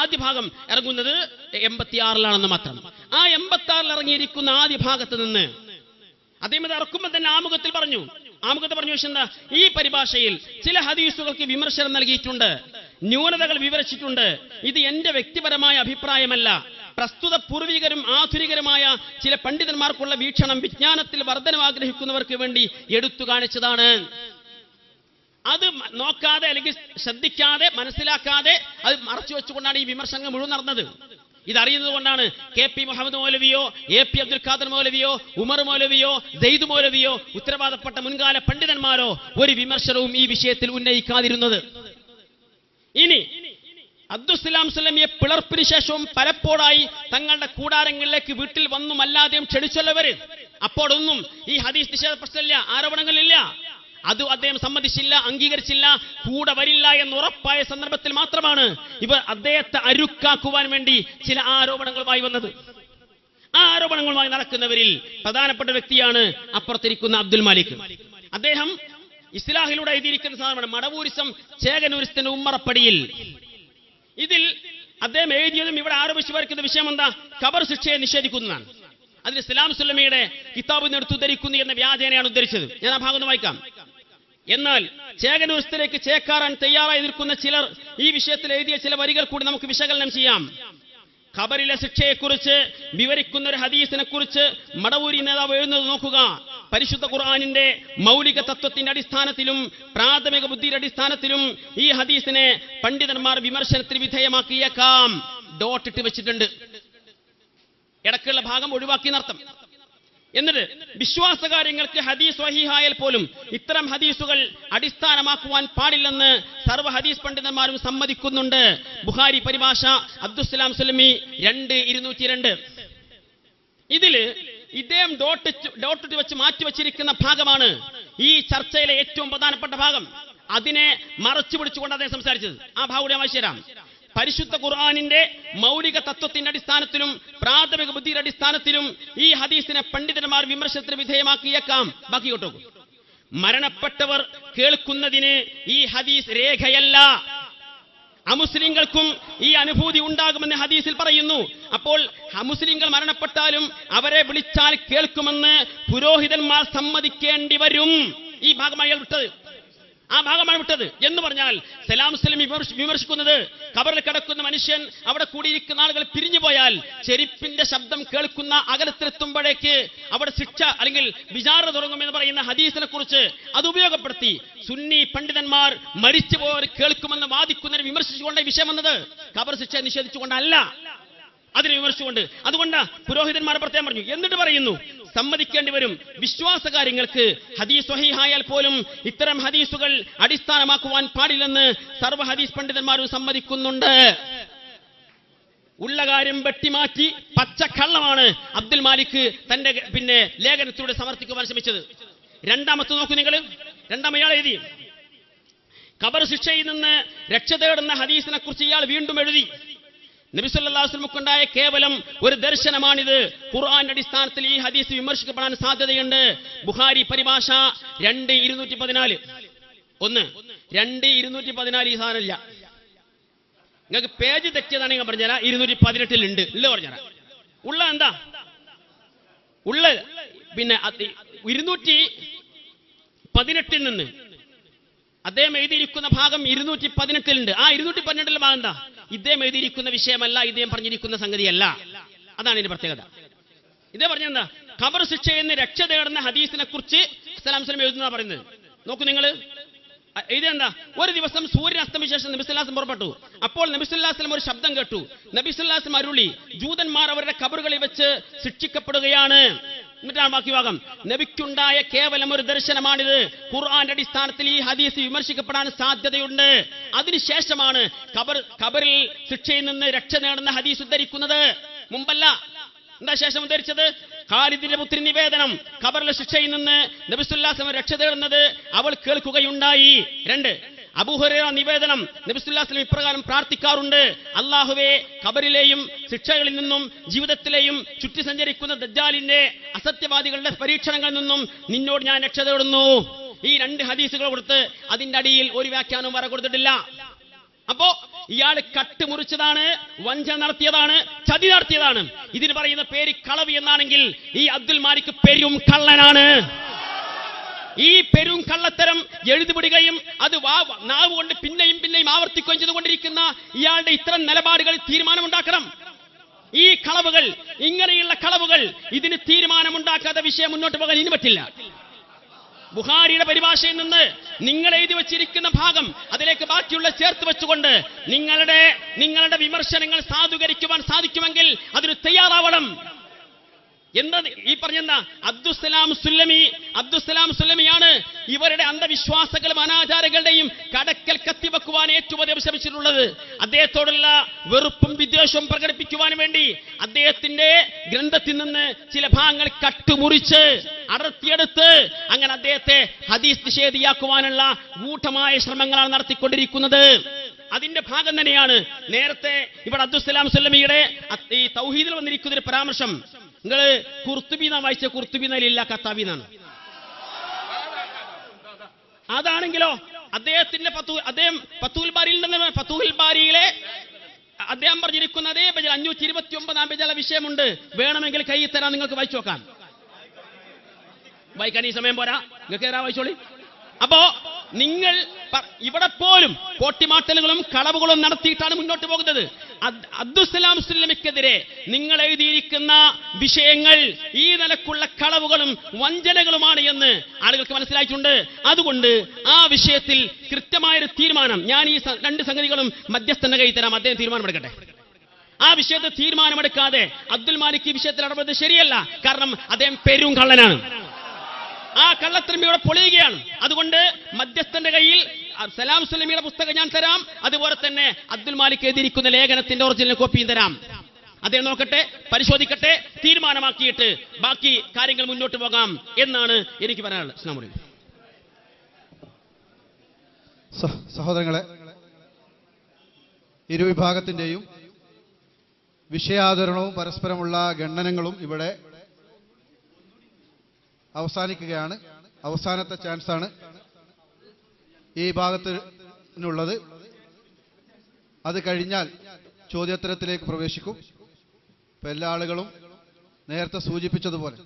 ആദ്യ ഭാഗം ഇറങ്ങുന്നത് 86 മാത്രം. ആ 86 ഇറങ്ങിയിരിക്കുന്ന ആദ്യ ഭാഗത്ത് നിന്ന് അദ്ദേഹം ഇത് ഇറക്കുമ്പോൾ തന്നെ ആമുഖത്തിൽ പറഞ്ഞു എന്താ? ഈ പരിഭാഷയിൽ ചില ഹദീസുകൾക്ക് വിമർശനം നൽകിയിട്ടുണ്ട്, ന്യൂനതകൾ വിവരിച്ചിട്ടുണ്ട്. ഇത് എന്റെ വ്യക്തിപരമായ അഭിപ്രായമല്ല, പ്രസ്തുത പൂർവികരും ആധുനികരുമായ ചില പണ്ഡിതന്മാർക്കുള്ള വീക്ഷണം വിജ്ഞാനത്തിൽ വർധനം ആഗ്രഹിക്കുന്നവർക്ക് വേണ്ടി എടുത്തു കാണിച്ചതാണ്. അത് നോക്കാതെ അല്ലെങ്കിൽ ശ്രദ്ധിക്കാതെ മനസ്സിലാക്കാതെ അത് മറച്ചു വെച്ചുകൊണ്ടാണ് ഈ വിമർശനങ്ങൾ മുഴുവൻ നടന്നത്. ഇതറിയുന്നത് കൊണ്ടാണ് KP മുഹമ്മദ് മൗലവിയോ AP അബ്ദുൽ ഖാദർ മൗലവിയോ ഉമർ മൗലവിയോ സെയ്ദ് മൗലവിയോ ഉത്തരവാദപ്പെട്ട മുൻകാല പണ്ഡിതന്മാരോ ഒരു വിമർശനവും ഈ വിഷയത്തിൽ ഉന്നയിക്കാതിരുന്നത്. ഇനി അബ്ദുസ്സലാം സുല്ലമിയെ പിളർപ്പിന് ശേഷവും പലപ്പോഴായി തങ്ങളുടെ കൂടാരങ്ങളിലേക്ക് വീട്ടിൽ വന്നും അല്ലാതെയും ക്ഷണിച്ചുള്ളവര്, അപ്പോഴൊന്നും ഈ ഹദീസ് നിഷേധ പ്രശ്നമില്ല, ആരോപണങ്ങളില്ല. അത് അദ്ദേഹം സമ്മതിച്ചില്ല, അംഗീകരിച്ചില്ല, കൂടെ വരില്ല എന്ന് ഉറപ്പായ സന്ദർഭത്തിൽ മാത്രമാണ് ഇവർ അദ്ദേഹത്തെ അരുക്കാക്കുവാൻ വേണ്ടി ചില ആരോപണങ്ങളുമായി വന്നത്. ആ ആരോപണങ്ങളുമായി നടക്കുന്നവരിൽ പ്രധാനപ്പെട്ട വ്യക്തിയാണ് അപ്പുറത്തിരിക്കുന്ന അബ്ദുൽ മാലിക്. അദ്ദേഹം ഇസ്ലാഹിലൂടെ എഴുതിയിരിക്കുന്ന സാധനമാണ് മടവൂരിസം ചേകനൂരിസത്തിന്റെ ഉമ്മറപ്പടിയിൽ. ഇതിൽ അദ്ദേഹം എഴുതിയതും ഇവിടെ ആരോപിച്ചു വരയ്ക്കുന്ന വിഷയം എന്താ? ഖബർ ശിക്ഷയെ നിഷേധിക്കുന്നതാണ്. അതിന് സലാം സുല്ലമിയുടെ കിതാബിൽ നിന്ന് എടുത്തുദ്ധരിക്കുന്നു എന്ന വ്യാജേനയാണ് ഉദ്ധരിച്ചത്. ഞാൻ ആ ഭാഗം വായിക്കാം. എന്നാൽ ചേകനൂരിസത്തിലേക്ക് ചേക്കാറാൻ തയ്യാറായി നിൽക്കുന്ന ചിലർ ഈ വിഷയത്തിൽ എഴുതിയ ചില വരികൾ കൂടി നമുക്ക് വിശകലനം ചെയ്യാം. ഖബറിലെ ശിക്ഷയെക്കുറിച്ച് വിവരിക്കുന്ന ഒരു ഹദീസിനെ കുറിച്ച് മടവൂരി നേതാവ് എഴുതുന്നത് നോക്കുക. പരിശുദ്ധ ഖുർആനിന്റെ മൗലിക തത്വത്തിന്റെ അടിസ്ഥാനത്തിലും പ്രാഥമിക ബുദ്ധിയുടെ അടിസ്ഥാനത്തിലും ഈ ഹദീസിനെ പണ്ഡിതന്മാർ വിമർശനത്തിന് വിധേയമാക്കിയേക്കാം. ഡോട്ടിട്ട് വെച്ചിട്ടുണ്ട്. ഇടക്കുള്ള ഭാഗം ഒഴിവാക്കി നടത്തും. എന്നിട്ട് വിശ്വാസകാര്യങ്ങൾക്ക് ഹദീസ് സ്വഹീഹായാൽ പോലും ഇത്തരം ഹദീസുകൾ അടിസ്ഥാനമാക്കുവാൻ പാടില്ലെന്ന് സർവ്വ ഹദീസ് പണ്ഡിതന്മാരും സമ്മതിക്കുന്നുണ്ട്. ബുഖാരി പരിഭാഷ അബ്ദുസ്സലാം സുല്ലമി 2/202. ഇതില് ഇദ്ദേഹം ഡോട്ടിട്ട് വെച്ച് മാറ്റിവെച്ചിരിക്കുന്ന ഭാഗമാണ് ഈ ചർച്ചയിലെ ഏറ്റവും പ്രധാനപ്പെട്ട ഭാഗം. അതിനെ മറച്ചു പിടിച്ചുകൊണ്ട് അദ്ദേഹം സംസാരിച്ചത്. ആ ഭാഗം ഞാൻ വായിച്ചു തരാം. പരിശുദ്ധ ഖുർആനിന്റെ മൗലിക തത്വത്തിന്റെ അടിസ്ഥാനത്തിലും പ്രാഥമിക ബുദ്ധിയുടെ അടിസ്ഥാനത്തിലും ഈ ഹദീസിനെ പണ്ഡിതന്മാർ വിമർശനത്തിന് വിധേയമാക്കിയേക്കാം. ബാക്കി കേട്ടോ. മരണപ്പെട്ടവർ കേൾക്കുന്നതിന് ഈ ഹദീസ് രേഖയല്ല. അമുസ്ലിങ്ങൾക്കും ഈ അനുഭൂതി ഉണ്ടാകുമെന്ന് ഹദീസിൽ പറയുന്നു. അപ്പോൾ അമുസ്ലിങ്ങൾ മരണപ്പെട്ടാലും അവരെ വിളിച്ചാൽ കേൾക്കുമെന്ന് പുരോഹിതന്മാർ സമ്മതിക്കേണ്ടി വരും. ഈ ഭാഗമായി വിട്ടത്, ആ ഭാഗമാണ് വിട്ടത് എന്ന് പറഞ്ഞാൽ സലാം സുല്ലമി വിമർശിക്കുന്നത് ഖബറിൽ കിടക്കുന്ന മനുഷ്യൻ അവിടെ കൂടിയിരിക്കുന്ന ആളുകൾ പിരിഞ്ഞു പോയാൽ ചെരുപ്പിന്റെ ശബ്ദം കേൾക്കുന്ന അകലത്തിലെത്തുമ്പോഴേക്ക് അവിടെ ശിക്ഷ അല്ലെങ്കിൽ വിചാരണ തുടങ്ങുമെന്ന് പറയുന്ന ഹദീസിനെ കുറിച്ച് അത് ഉപയോഗപ്പെടുത്തി സുന്നി പണ്ഡിതന്മാർ മരിച്ചുപോയവർ കേൾക്കുമെന്ന് വാദിക്കുന്നതിനെ വിമർശിച്ചുകൊണ്ട് വിഷയം വന്നത് ഖബർ ശിക്ഷ നിഷേധിച്ചുകൊണ്ടല്ല. അതിനെ വിമർശിച്ചുകൊണ്ട്. അതുകൊണ്ട് പുരോഹിതന്മാർ പ്രത്യേകം പറഞ്ഞു. എന്നിട്ട് പറയുന്നു, സമ്മതിക്കേണ്ടി വരും വിശ്വാസകാര്യങ്ങൾക്ക് ഹദീസ് സ്വഹീഹായാൽ പോലും ഇത്തരം ഹദീസുകൾ അടിസ്ഥാനമാക്കുവാൻ പാടില്ലെന്ന് സർവ്വ ഹദീസ് പണ്ഡിതന്മാരും സമ്മതിക്കുന്നുണ്ട്. ഉള്ള കാര്യം വെട്ടിമാറ്റി പച്ചക്കള്ളമാണ് അബ്ദുൽ മാലിക് തന്റെ ലേഖനത്തിലൂടെ സമർത്ഥിക്കുവാൻ ശ്രമിച്ചത്. രണ്ടാമത്തെ നോക്കൂ നിങ്ങൾ. ഇയാൾ എഴുതി, ഖബർ ശിക്ഷയിൽ നിന്ന് രക്ഷ തേടുന്ന ഹദീസിനെ കുറിച്ച് ഇയാൾ വീണ്ടും എഴുതി, നബി സല്ലല്ലാഹു അലൈഹി വസല്ലമക്കുണ്ടായ കേവലം ഒരു ദർശനമാണിത്. ഖുർആന്റെ അടിസ്ഥാനത്തിൽ ഈ ഹദീസ് വിമർശിക്കപ്പെടാൻ സാധ്യതയുണ്ട്. ബുഖാരി പരിഭാഷ 2214. 2214 ഈ സാധനമില്ല. നിങ്ങൾക്ക് പേജ് തെറ്റിയതാണ് ഞാൻ പറഞ്ഞുതരാം. 218 ഉണ്ട്. ഇല്ല പറഞ്ഞുതരാം. ഉള്ള എന്താ ഉള്ള 218 നിന്ന് അദ്ദേഹം എഴുതിയിരിക്കുന്ന ഭാഗം 218 ആ 218 ഭാഗം എന്താ? ഇദ്ദേഹം എഴുതിയിരിക്കുന്ന വിഷയമല്ല, ഇദ്ദേഹം പറഞ്ഞിരിക്കുന്ന സംഗതിയല്ല. അതാണ് ഇതിന്റെ പ്രത്യേകത. ഇതേ പറഞ്ഞെന്താ, ഖബർ ശിക്ഷയിൽ നിന്ന് രക്ഷ തേടുന്ന ഹദീസിനെ കുറിച്ച് സലാം സ്വലം എഴുതുന്ന പറയുന്നത്. നോക്കൂ നിങ്ങൾ, ഇതെന്താ? ഒരു ദിവസം സൂര്യൻ അസ്തമിച്ച ശേഷം നബി സല്ലല്ലാഹു അലൈഹി വസല്ലം പുറപ്പെട്ടു. അപ്പോൾ നബി സല്ലല്ലാഹു അലൈഹി വസല്ലം ഒരു ശബ്ദം കേട്ടു. നബി സല്ലല്ലാഹു അലൈഹി വസല്ലം അരുളി, ജൂതന്മാർ അവരുടെ ഖബറുകളിൽ വെച്ച് ശിക്ഷിക്കപ്പെടുകയാണ്. എന്നിട്ടാണ് ബാക്കി ഭാഗം, നബിക്കുണ്ടായ കേവലം ഒരു ദർശനമാണിത്. ഖുർആന്റെ അടിസ്ഥാനത്തിൽ ഈ ഹദീസ് വിമർശിക്കപ്പെടാൻ സാധ്യതയുണ്ട്. അതിനുശേഷമാണ് ഖബറിൽ ശിക്ഷയിൽ നിന്ന് രക്ഷ നേടുന്ന ഹദീസ് ഉദ്ധരിക്കുന്നത്, മുമ്പല്ല. എന്താ ശേഷം ഉദ്ധരിച്ചത്? ഖാലിദിന്റെ പുത്രി നിവേദനം, ഖബറിലെ ശിക്ഷയിൽ നിന്ന് നബി സല്ലല്ലാഹു അലൈഹി വസല്ലം രക്ഷ തേടുന്നത് അവൾ കേൾക്കുകയുണ്ടായി. 2 അബൂ ഹുറൈറ നിവേദനം, നബി സല്ലല്ലാഹു അലൈഹി വസല്ലം ഇപ്രകാരം പ്രാർത്ഥിക്കാറുണ്ട്, അല്ലാഹുവേ, ഖബറിലെയും ശിക്ഷകളിൽ നിന്നും ജീവിതത്തിലെയും ചുറ്റി സഞ്ചരിക്കുന്ന ദജ്ജാലിന്റെ അസത്യവാദികളുടെ പരീക്ഷണങ്ങളിൽ നിന്നും നിന്നോട് ഞാൻ രക്ഷ തേടുന്നു. ഈ 2 ഹദീസുകൾ കൊടുത്ത് അതിന്റെ അടിയിൽ ഒരു വ്യാഖ്യാനവും വര കൊടുത്തിട്ടില്ല. അപ്പോ ഇയാൾ കട്ടുമുറിച്ചതാണ്, വഞ്ചന നടത്തിയതാണ്, ചതി നടത്തിയതാണ്. ഇതിന് പറയുന്ന പേര് കളവ് എന്നാണെങ്കിൽ ഈ അബ്ദുൽ മാലിക് പെരും കള്ളനാണ്. ഈ പെരും കള്ളത്തരം എഴുതുപിടുകയും അത് നാവ് കൊണ്ട് പിന്നെയും ആവർത്തിക്കുകയും ചെയ്തുകൊണ്ടിരിക്കുന്ന ഇയാളുടെ ഇത്തരം നിലപാടുകളിൽ തീരുമാനമുണ്ടാക്കണം. ഈ കളവുകൾ, ഇങ്ങനെയുള്ള കളവുകൾ, ഇതിന് തീരുമാനമുണ്ടാക്കാത്ത വിഷയം മുന്നോട്ട് പോകാൻ ഇനി പറ്റില്ല. ബുഖാരിയുടെ പരിഭാഷയിൽ നിന്ന് നിങ്ങൾ എഴുതി വച്ചിരിക്കുന്ന ഭാഗം അതിലേക്ക് ബാക്കിയുള്ള ചേർത്ത് വെച്ചുകൊണ്ട് നിങ്ങളുടെ വിമർശനങ്ങൾ സാധൂകരിക്കുവാൻ സാധിക്കുമെങ്കിൽ അതിന് തയ്യാറാവണം. എന്താ ഈ പറഞ്ഞെന്താ? അബ്ദുസ്സലാം സുല്ലമിയാണ് ഇവരുടെ അന്ധവിശ്വാസങ്ങളും അനാചാരങ്ങളുടെയും കടക്കൽ കത്തിവെക്കുവാൻ ഏറ്റവും അധികം ശ്രമിച്ചിട്ടുള്ളത്. അദ്ദേഹത്തോടുള്ള വെറുപ്പും വിദ്വേഷവും പ്രകടിപ്പിക്കുവാൻ വേണ്ടി അദ്ദേഹത്തിന്റെ ഗ്രന്ഥത്തിൽ നിന്ന് ചില ഭാഗങ്ങൾ കട്ടുമുറിച്ച് അടർത്തിയെടുത്ത് അങ്ങനെ അദ്ദേഹത്തെ ഹദീസ് നിഷേധിയാക്കുവാനുള്ള ഗൂഢമായ ശ്രമങ്ങളാണ് നടത്തിക്കൊണ്ടിരിക്കുന്നത്. അതിന്റെ ഭാഗം തന്നെയാണ് നേരത്തെ ഇവിടെ അബ്ദുസ്സലാം സുല്ലമിയുടെ ഈ തൗഹീദിൽ വന്നിരിക്കുന്ന ഒരു പരാമർശം. നിങ്ങൾ ഖുർത്തുബി എന്നാ വായിച്ച, ഖുർത്തുബി എന്നല്ല, ഖത്താബി എന്നാണ്. അതാണെങ്കിലോ അദ്ദേഹത്തിന്റെ ഫതുഹുൽ ബാരിയിലെ അദ്ദേഹം പറഞ്ഞിരിക്കുന്ന അതേ പേജിൽ 529 പേജുള്ള വിഷയമുണ്ട്. വേണമെങ്കിൽ കൈ തരാൻ നിങ്ങൾക്ക് വായിച്ചു നോക്കാം. വായിക്കാൻ ഈ സമയം പോരാ, നിങ്ങൾക്ക് ഏറാ വായിച്ചോളി. അപ്പോ നിങ്ങൾ ഇവിടെ പോലും കോട്ടിമാട്ടലുകളും കളവുകളും നടത്തിയിട്ടാണ് മുന്നോട്ട് പോകുന്നത്. അബ്ദുസ്സലാം സുല്ലമിക്കെതിരെ നിങ്ങൾ എഴുതിയിരിക്കുന്ന വിഷയങ്ങൾ ഈ നിലക്കുള്ള കളവുകളും വഞ്ചനകളുമാണ് എന്ന് ആളുകൾക്ക് മനസ്സിലായിട്ടുണ്ട്. അതുകൊണ്ട് ആ വിഷയത്തിൽ കൃത്യമായൊരു തീരുമാനം, ഞാൻ ഈ 2 സംഗതികളും മധ്യസ്ഥന്റെ കൈ തരാം, അദ്ദേഹം തീരുമാനമെടുക്കട്ടെ. ആ വിഷയത്തിൽ തീരുമാനമെടുക്കാതെ അബ്ദുൽ മാലിക് ഈ വിഷയത്തിൽ ഇടപെടുന്നത് ശരിയല്ല. കാരണം അദ്ദേഹം പെരും കള്ളനാണ്. ആ കള്ളത്തരം ഇവിടെ പൊളിയുകയാണ്. അതുകൊണ്ട് മധ്യസ്ഥന്റെ കയ്യിൽ സലാം സുല്ലമിയുടെ പുസ്തകം ഞാൻ തരാം, അതുപോലെ തന്നെ അബ്ദുൽ മാലിക് എഴുതിയിരിക്കുന്ന ലേഖനത്തിന്റെ ഒറിജിനൽ കോപ്പിയും തരാം. അദ്ദേഹം നോക്കട്ടെ, പരിശോധിക്കട്ടെ, തീരുമാനമാക്കിയിട്ട് ബാക്കി കാര്യങ്ങൾ മുന്നോട്ട് പോകാം എന്നാണ് എനിക്ക് പറയാനുള്ളത്. അസ്സലാമു അലൈക്കും. സഹോദരങ്ങളെ, ഇരുവിഭാഗത്തിന്റെയും വിഷയാവതരണവും പരസ്പരമുള്ള ഖണ്ഡനങ്ങളും ഇവിടെ അവസാനിക്കുകയാണ്. അവസാനത്തെ ചാൻസാണ് ഈ ഭാഗത്തിനുള്ളത്. അത് കഴിഞ്ഞാൽ ചോദ്യോത്തരത്തിലേക്ക് പ്രവേശിക്കും. ഇപ്പം എല്ലാ ആളുകളും നേരത്തെ സൂചിപ്പിച്ചതുപോലെ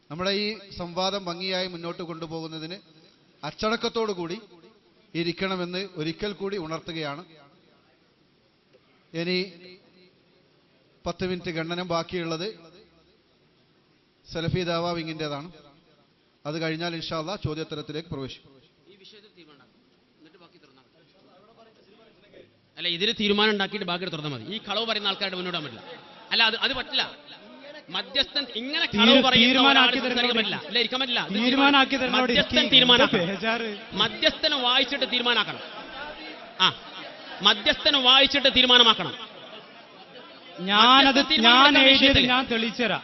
നമ്മുടെ ഈ സംവാദം ഭംഗിയായി മുന്നോട്ട് കൊണ്ടുപോകുന്നതിന് അച്ചടക്കത്തോടു കൂടി ഇരിക്കണമെന്ന് ഒരിക്കൽ കൂടി ഉണർത്തുകയാണ്. ഇനി 10 മിനിറ്റ് ഖണ്ഡനം ബാക്കിയുള്ളത് സലഫി ദാവ വിങ്ങിൻ്റെതാണ്. അത് കഴിഞ്ഞാൽ ഇൻഷാ അല്ലാഹ് ചോദ്യോത്തരത്തിലേക്ക് പ്രവേശിക്കും. അല്ല, ഇതിന് തീരുമാനം ഉണ്ടാക്കിയിട്ട് ബാക്കി തുറന്നാൽ മതി. ഈ കളവ് പറയുന്ന ആൾക്കാരുടെ മുന്നോട്ട് പറ്റില്ല. അല്ല അത് പറ്റില്ല. മധ്യസ്ഥൻ ഇങ്ങനെ കളവ് പറയുന്ന ഒരാൾ സംസാരിക്കാൻ പറ്റില്ല. ഇല്ല, ഇരിക്കാൻ പറ്റില്ല. മധ്യസ്ഥൻ തീരുമാനാക്കണം. മധ്യസ്ഥന് വായിച്ചിട്ട് തീരുമാനാക്കണം. മധ്യസ്ഥന് വായിച്ചിട്ട് തീരുമാനമാക്കണം. ഞാൻ തെളിയിച്ചുതരാം.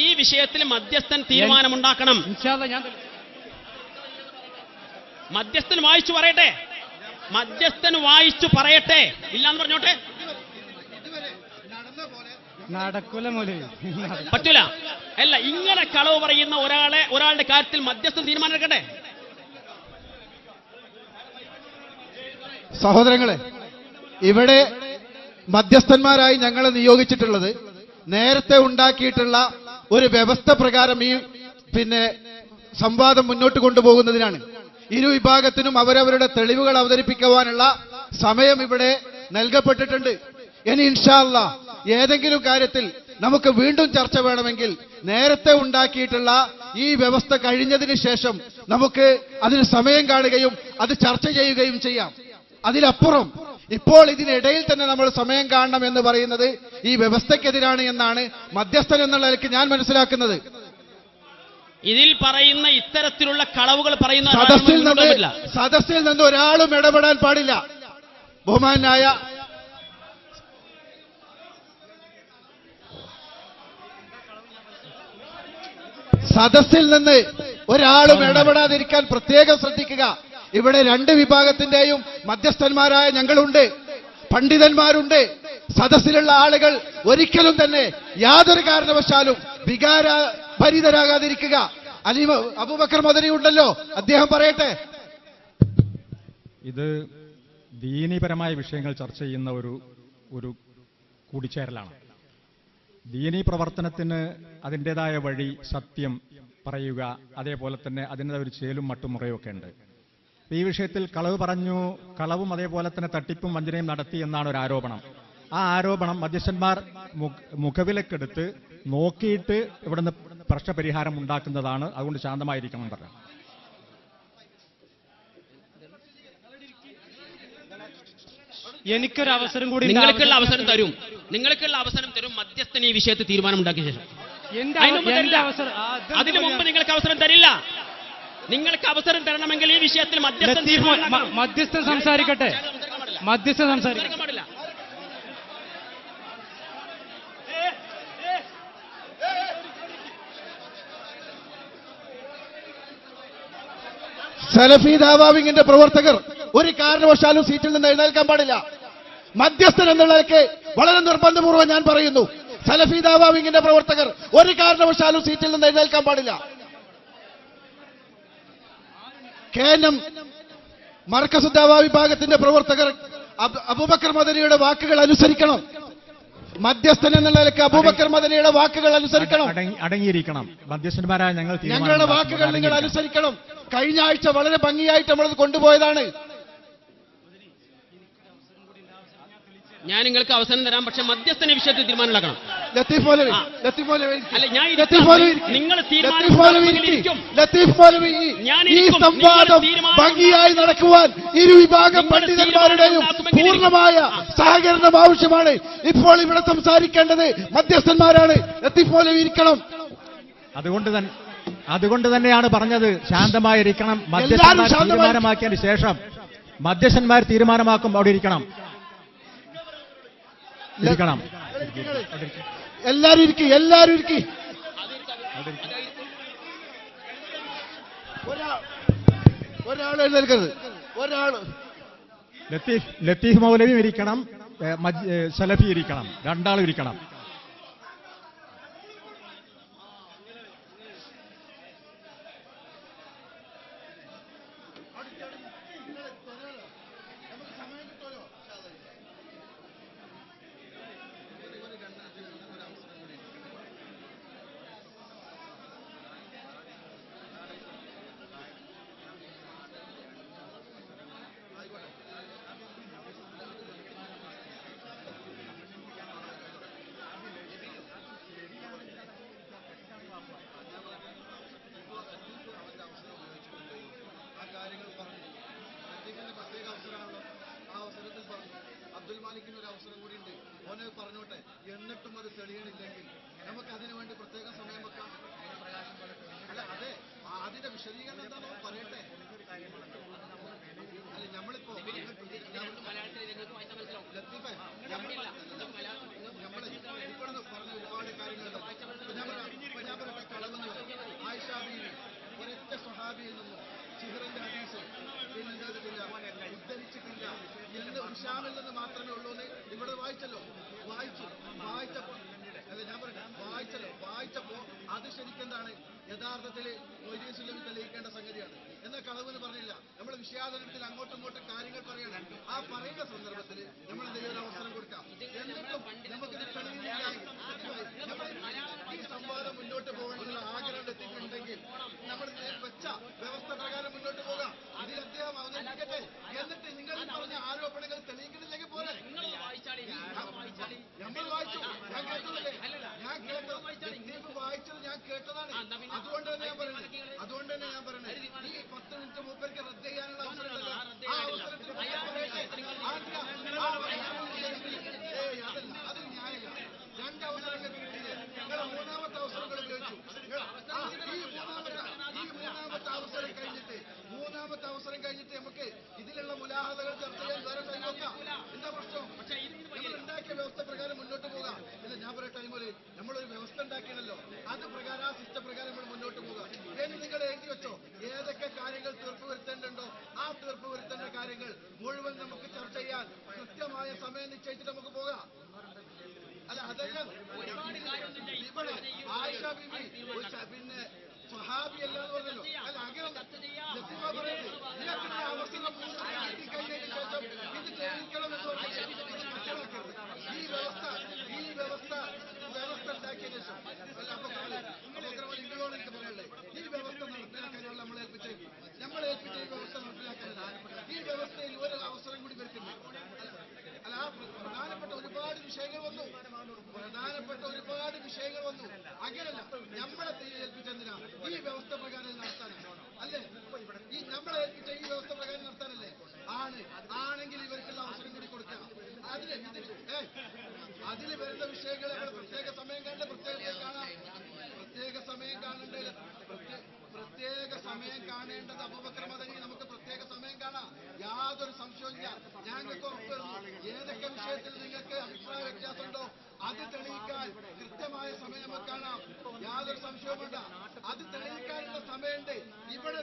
ഈ വിഷയത്തിൽ മധ്യസ്ഥൻ തീരുമാനമുണ്ടാക്കണം. മധ്യസ്ഥൻ വായിച്ചു പറയട്ടെ. മധ്യസ്ഥൻ വായിച്ചു പറയട്ടെ. ഇല്ലാന്ന് പറഞ്ഞോട്ടെ. നടക്കൂല മോലെ, പറ്റൂല. അല്ല, ഇങ്ങനെ കളവ് പറയുന്ന ഒരാളുടെ കാര്യത്തിൽ മധ്യസ്ഥൻ തീരുമാനം എടുക്കട്ടെ. സഹോദരങ്ങളെ, ഇവിടെ മധ്യസ്ഥന്മാരായി ഞങ്ങളെ നിയോഗിച്ചിട്ടുള്ളത് നേരത്തെ ഉണ്ടാക്കിയിട്ടുള്ള ഒരു വ്യവസ്ഥ പ്രകാരം ഈ സംവാദം മുന്നോട്ട് കൊണ്ടുപോകുന്നതിനാണ്. ഇരു വിഭാഗത്തിനും അവരവരുടെ തെളിവുകൾ അവതരിപ്പിക്കുവാനുള്ള സമയം ഇവിടെ നൽകപ്പെട്ടിട്ടുണ്ട്. ഇനി ഇൻഷാ അല്ലാഹ് ഏതെങ്കിലും കാര്യത്തിൽ നമുക്ക് വീണ്ടും ചർച്ച വേണമെങ്കിൽ നേരത്തെ ഉണ്ടാക്കിയിട്ടുള്ള ഈ വ്യവസ്ഥ കഴിഞ്ഞതിന് ശേഷം നമുക്ക് അതിന് സമയം കാണുകയും അത് ചർച്ച ചെയ്യുകയും ചെയ്യാം. അതിലപ്പുറം ഇപ്പോൾ ഇതിനിടയിൽ തന്നെ നമ്മൾ സമയം കാണണം എന്ന് പറയുന്നത് ഈ വ്യവസ്ഥക്കെതിരാണ് എന്നാണ് മധ്യസ്ഥൻ എന്നുള്ള നിലയ്ക്ക് ഞാൻ മനസ്സിലാക്കുന്നത്. ഇതിൽ പറയുന്ന ഇത്തരത്തിലുള്ള കളവുകൾ പറയുന്ന സദസ്സിൽ നിന്ന് ഒരാളും ഇടപെടാൻ പാടില്ല. ബഹുമാനായ സദസ്സിൽ നിന്ന് ഒരാളും ഇടപെടാതിരിക്കാൻ പ്രത്യേകം ശ്രദ്ധിക്കുക. ഇവിടെ രണ്ട് വിഭാഗത്തിന്റെയും മധ്യസ്ഥന്മാരായ ഞങ്ങളുണ്ട്, പണ്ഡിതന്മാരുണ്ട്. സദസ്സിലുള്ള ആളുകൾ ഒരിക്കലും തന്നെ യാതൊരു കാരണവശാലും വികാരഭരിതരാകാതിരിക്കുക. അബൂബക്കർ മദനി ഉണ്ടല്ലോ, അദ്ദേഹം പറയട്ടെ. ഇത് ദീനീപരമായ വിഷയങ്ങൾ ചർച്ച ചെയ്യുന്ന ഒരു കൂടിച്ചേരലാണ്. ദീനീ പ്രവർത്തനത്തിന് അതിൻ്റെതായ വഴി, സത്യം പറയുക, അതേപോലെ തന്നെ അതിൻ്റെതായ ഒരു ചേലും മട്ടും മുറയൊക്കെ ഉണ്ട്. ഈ വിഷയത്തിൽ കളവ് പറഞ്ഞു, കളവും അതേപോലെ തന്നെ തട്ടിപ്പും വഞ്ചനയും നടത്തി എന്നാണ് ഒരു ആരോപണം. ആ ആരോപണം മധ്യസ്ഥന്മാർ മുഖവിലക്കെടുത്ത് നോക്കിയിട്ട് ഇവിടുന്ന് പ്രശ്നപരിഹാരം ഉണ്ടാക്കുന്നതാണ്. അതുകൊണ്ട് ശാന്തമായിരിക്കണം പറയാം. എനിക്കൊരു അവസരം കൂടി, നിങ്ങൾക്കുള്ള അവസരം തരും. മധ്യസ്ഥൻ ഈ വിഷയത്തിൽ തീരുമാനം ഉണ്ടാക്കിയ ശേഷം അതിനു മുമ്പ് നിങ്ങൾക്ക് അവസരം തരില്ല. നിങ്ങൾക്ക് അവസരം തരണമെങ്കിൽ ഈ വിഷയത്തിൽ മധ്യസ്ഥൻ സംസാരിക്കട്ടെ. മധ്യസ്ഥൻ സംസാരിക്കാൻ പാടില്ല. സലഫി ദാവാവിങ്ങിന്റെ പ്രവർത്തകർ ഒരു കാരണവശാലും സീറ്റിൽ നിന്ന് എഴുന്നേൽക്കാൻ പാടില്ല. മധ്യസ്ഥൻ എന്നുള്ളതൊക്കെ വളരെ നിർബന്ധപൂർവ്വം ഞാൻ പറയുന്നു. സലഫി ദാവാവിങ്ങിന്റെ പ്രവർത്തകർ ഒരു കാരണവശാലും സീറ്റിൽ നിന്ന് എഴുന്നേൽക്കാൻ പാടില്ല. കേനം മർക്കസ് ദാവാ വിഭാഗത്തിന്റെ പ്രവർത്തകർ അബൂബക്കർ മദനിയുടെ വാക്കുകൾ അനുസരിക്കണം. മധ്യസ്ഥൻ എന്ന നിലയ്ക്ക് അബൂബക്കർ മദനിയുടെ വാക്കുകൾ അനുസരിക്കണം. അടങ്ങിയിരിക്കണം. മധ്യസ്ഥന്മാരായ ഞങ്ങളുടെ വാക്കുകൾ നിങ്ങൾ അനുസരിക്കണം. കഴിഞ്ഞ ആഴ്ച വളരെ ഭംഗിയായിട്ട് നമ്മളത് കൊണ്ടുപോയതാണ്. ഞാൻ നിങ്ങൾക്ക് അവസരം തരാം, പക്ഷെ മധ്യസ്ഥന വിഷയത്തിൽ തീരുമാനം ഉണ്ടാക്കണം. ലത്തീഫ് മൗലവി ഈ സംവാദം ഭംഗിയായി നടക്കുവാൻ ഇരുവിഭാഗം പണ്ഡിതന്മാരുടെയും പൂർണ്ണമായ സഹകരണം ആവശ്യമാണ്. ഇപ്പോൾ ഇവിടെ സംസാരിക്കേണ്ടത് മധ്യസ്ഥന്മാരാണ്. ലത്തീഫ് മൗലവി ഇരിക്കണം. അതുകൊണ്ട് തന്നെയാണ് പറഞ്ഞത് ശാന്തമായിരിക്കണം. മധ്യസ്ഥന്മാർ തീരുമാനമാക്കിയതിന് ശേഷം മധ്യസ്ഥന്മാർ തീരുമാനമാക്കും അവിടെ ഇരിക്കണം. എല്ലാരും ഇരിക്കി. ഒരാൾ എഴുന്നേൽക്കരുത്. ലത്തീഫ് മൗലവിയും ഇരിക്കണം, സലഫി ഇരിക്കണം, രണ്ടാളും ഇരിക്കണം. എന്നിട്ടും അത് തെളിയണില്ലെങ്കിൽ നമുക്ക് അതിനു വേണ്ടി പ്രത്യേകം സമയം വെക്കാം. അല്ല അതെ, അതിന്റെ വിശദീകരണം എന്താണോ പറയട്ടെ. അല്ല നമ്മളിപ്പോ ലത്തീഫെ നമ്മള് ഇപ്പോഴൊന്ന് പറഞ്ഞ ഒരുപാട് കാര്യങ്ങളുണ്ട്. ഞാൻ പറയട്ടെ, കളവെന്ന് ആയിഷ ബീവി ഒരൊറ്റ സ്വഹാബിയിൽ നിന്നും സിഹറിന്റെ ഹദീസ് ഉദ്ധരിച്ചിട്ടില്ല എന്ന് ഉഷാമിൽ നിന്ന് മാത്രമേ ഉള്ളൂ എന്ന് ഇവിടെ വായിച്ചപ്പോ അല്ല ഞാൻ പറഞ്ഞു വായിച്ചപ്പോ അത് ശരിക്കെന്താണ് യഥാർത്ഥത്തിൽ മൊയ്തീൻ സുല്ലമി തെളിയിക്കേണ്ട സംഗതിയാണ്. എന്നാൽ കളവെന്ന് പറഞ്ഞില്ല. നമ്മൾ വിഷയാവതരണത്തിൽ അങ്ങോട്ടും ഇങ്ങോട്ടും കാര്യങ്ങൾ പറയണം. ആ പറയുന്ന സന്ദർഭത്തിൽ നമ്മൾ എന്തെങ്കിലും അവസരം കൊടുക്കാം. എന്നിട്ടും നമുക്കിത് തെളിയില്ലെങ്കിൽ ഈ സംവാദം മുന്നോട്ട് പോകണമെന്നുള്ള ആഗ്രഹം എത്തിയിട്ടുണ്ടെങ്കിൽ നമ്മൾ വെച്ച വ്യവസ്ഥ പ്രകാരം മുന്നോട്ട് പോകാം. ഇതിൽ അദ്ദേഹം അവതരിപ്പിക്കട്ടെ. എന്നിട്ട് നിങ്ങൾ പറഞ്ഞ ആരോപണങ്ങൾ തെളിയിക്കുന്നില്ലെങ്കിൽ പോലെ നമ്മൾ വായിച്ചു, ഞാൻ കേട്ടതല്ലേ, വായിച്ചത് ഞാൻ കേട്ടതാണ്. അതുകൊണ്ട് തന്നെ ഞാൻ പറയുന്നത് ഈ 10 മിനിറ്റ് മൂപ്പർക്ക് റദ്ദ് ചെയ്യാനുള്ള അവസരമുണ്ടല്ലോ. ആ അവസരത്തിൽ അതല്ല, അത് ന്യായമില്ല. 2 അവസരങ്ങൾ കിട്ടിയില്ലേ? നിങ്ങളെ 3ാമത്തെ അവസരങ്ങൾ ഉപയോഗിച്ചു. ഈ മൂന്നാമത്തെ അവസരം കഴിഞ്ഞിട്ട് നമുക്ക് ഇതിലുള്ള മുലാഹതകൾ ചർച്ച ചെയ്യാൻ വേറെ ടൈം നോക്കാം. എന്താ പ്രശ്നം? നമ്മൾ ഉണ്ടാക്കിയ വ്യവസ്ഥ പ്രകാരം മുന്നോട്ട് പോകാം. ഇല്ല ഞാൻ പറയട്ടെ, ടൈമില് നമ്മളൊരു വ്യവസ്ഥ ഉണ്ടാക്കിയണല്ലോ, അത് പ്രകാരം ആ സിസ്റ്റം പ്രകാരം നമ്മൾ മുന്നോട്ട് പോകാം. ഇനി നിങ്ങൾ എഴുതി വെച്ചോ ഏതൊക്കെ കാര്യങ്ങൾ തീർപ്പ് വരുത്തേണ്ടോ ആ തീർപ്പ് വരുത്തേണ്ട കാര്യങ്ങൾ മുഴുവൻ നമുക്ക് ചർച്ച ചെയ്യാൻ കൃത്യമായ സമയം നിശ്ചയിച്ചിട്ട് നമുക്ക് പോകാം. അല്ല അതെല്ലാം ഇവിടെ ആയിഷ ബീവി പിന്നെ സ്വഹാബി അല്ലാന്ന് പറഞ്ഞല്ലോ. അല്ല അങ്ങനെ ലത്തീഫ പറയുന്നത് നിനക്കുള്ള അവസരം കഴിഞ്ഞതിന് ശേഷം ഇത് തെളിയിക്കണമെന്ന് മനസ്സിലാക്കരുത്. ഈ വ്യവസ്ഥ ഉണ്ടാക്കിയതിനു ശേഷം അല്ല അപ്പൊ നിങ്ങളോട് എനിക്ക് പറയാനുള്ളത്, ഈ വ്യവസ്ഥ നടപ്പിലാക്കാനുള്ള നമ്മളെ ഏൽപ്പിച്ച ഈ വ്യവസ്ഥ നടപ്പിലാക്കാനുള്ള ഈ വ്യവസ്ഥയിൽ ഒരു അവസരം കൂടി വരുത്തുന്നു. അല്ല ആ പ്രധാനപ്പെട്ട ഒരുപാട് വിഷയങ്ങൾ വന്നു. അങ്ങനല്ല, നമ്മളെ ഏൽപ്പിച്ചെന്തിനാ ഈ വ്യവസ്ഥ പ്രകാരം നടത്താനാണ്. അല്ലേ ഈ നമ്മളെ ഏൽപ്പിച്ച ഈ വ്യവസ്ഥ പ്രകാരം നടത്താനല്ലേ? ആണെങ്കിൽ ഇവർക്കുള്ള അവസരം കൂടി കൊടുക്കുക. അതിന് വരുന്ന വിഷയങ്ങളെ പ്രത്യേക സമയം കണ്ട് പ്രത്യേക സമയം കാണേണ്ടത് അബൂബക്കർ മദനി നമുക്ക് പ്രത്യേക സമയം കാണാം. യാതൊരു സംശയവുമില്ല. ഞങ്ങൾക്ക് ഉറപ്പുവരുന്നു ഏതൊക്കെ വിഷയത്തിൽ നിങ്ങൾക്ക് അഭിപ്രായ വ്യത്യാസമുണ്ടോ അത് തെളിയിക്കാൻ കൃത്യമായ സമയം നമുക്ക് കാണാം. യാതൊരു സംശയവും വേണ്ട. അത് തെളിയിക്കാനുള്ള സമയമുണ്ട്. ഇവിടെ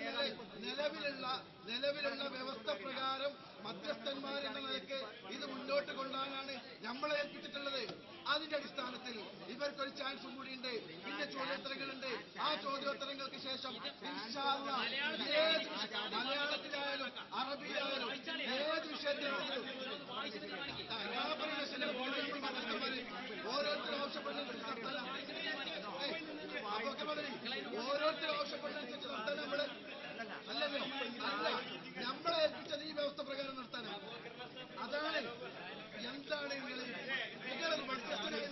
നിലവിലുള്ള വ്യവസ്ഥ പ്രകാരം മധ്യസ്ഥന്മാരെന്ന നിലയ്ക്ക് ഇത് മുന്നോട്ട് കൊണ്ടുപോകാനാണ് നമ്മളെ ഏൽപ്പിച്ചിട്ടുള്ളത്. അതിന്റെ അടിസ്ഥാനത്തിൽ ഇവർക്കൊരു ചാൻസും കൂടിയുണ്ട്. പിന്നെ ചോദ്യോത്തരങ്ങളുണ്ട്. ആ ചോദ്യോത്തരങ്ങൾക്ക് ശേഷം മലയാളത്തിലായാലും അറബിയിലായാലും ഏത് വിഷയത്തിലാണെങ്കിലും ഓരോരുത്തരും ആവശ്യപ്പെടുന്നതനുസരിച്ച് നടത്താൻ നമ്മള് അല്ലല്ലോ. അല്ല നമ്മളെ ഏൽപ്പിച്ചത് ഈ വ്യവസ്ഥ പ്രകാരം നടത്താനാണ്. അതാണ് എന്താണ് നിങ്ങളൊരു മധ്യസ്ഥനായി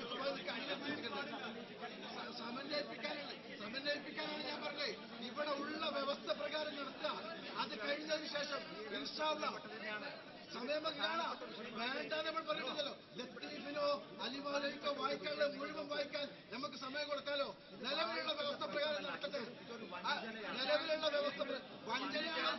സമന്വയിപ്പിക്കാനാണ് ഞാൻ പറഞ്ഞത്. ഇവിടെ ഉള്ള വ്യവസ്ഥ പ്രകാരം നടത്തുക. അത് കഴിഞ്ഞതിന് ശേഷം ഇൻഷാ അല്ലാഹ് സമയം കാണാം. വേണ്ട നമ്മൾ പറഞ്ഞില്ലല്ലോ. ലത്തീഫിനോ അലിമാലോ വായിക്കാനുള്ള മുഴുവൻ വായിക്കാൻ നമുക്ക് സമയം കൊടുക്കാലോ. നിലവിലുള്ള വ്യവസ്ഥ പ്രകാരം നടക്കട്ടെ. നിലവിലുള്ള വ്യവസ്ഥ വഞ്ചനയാണ്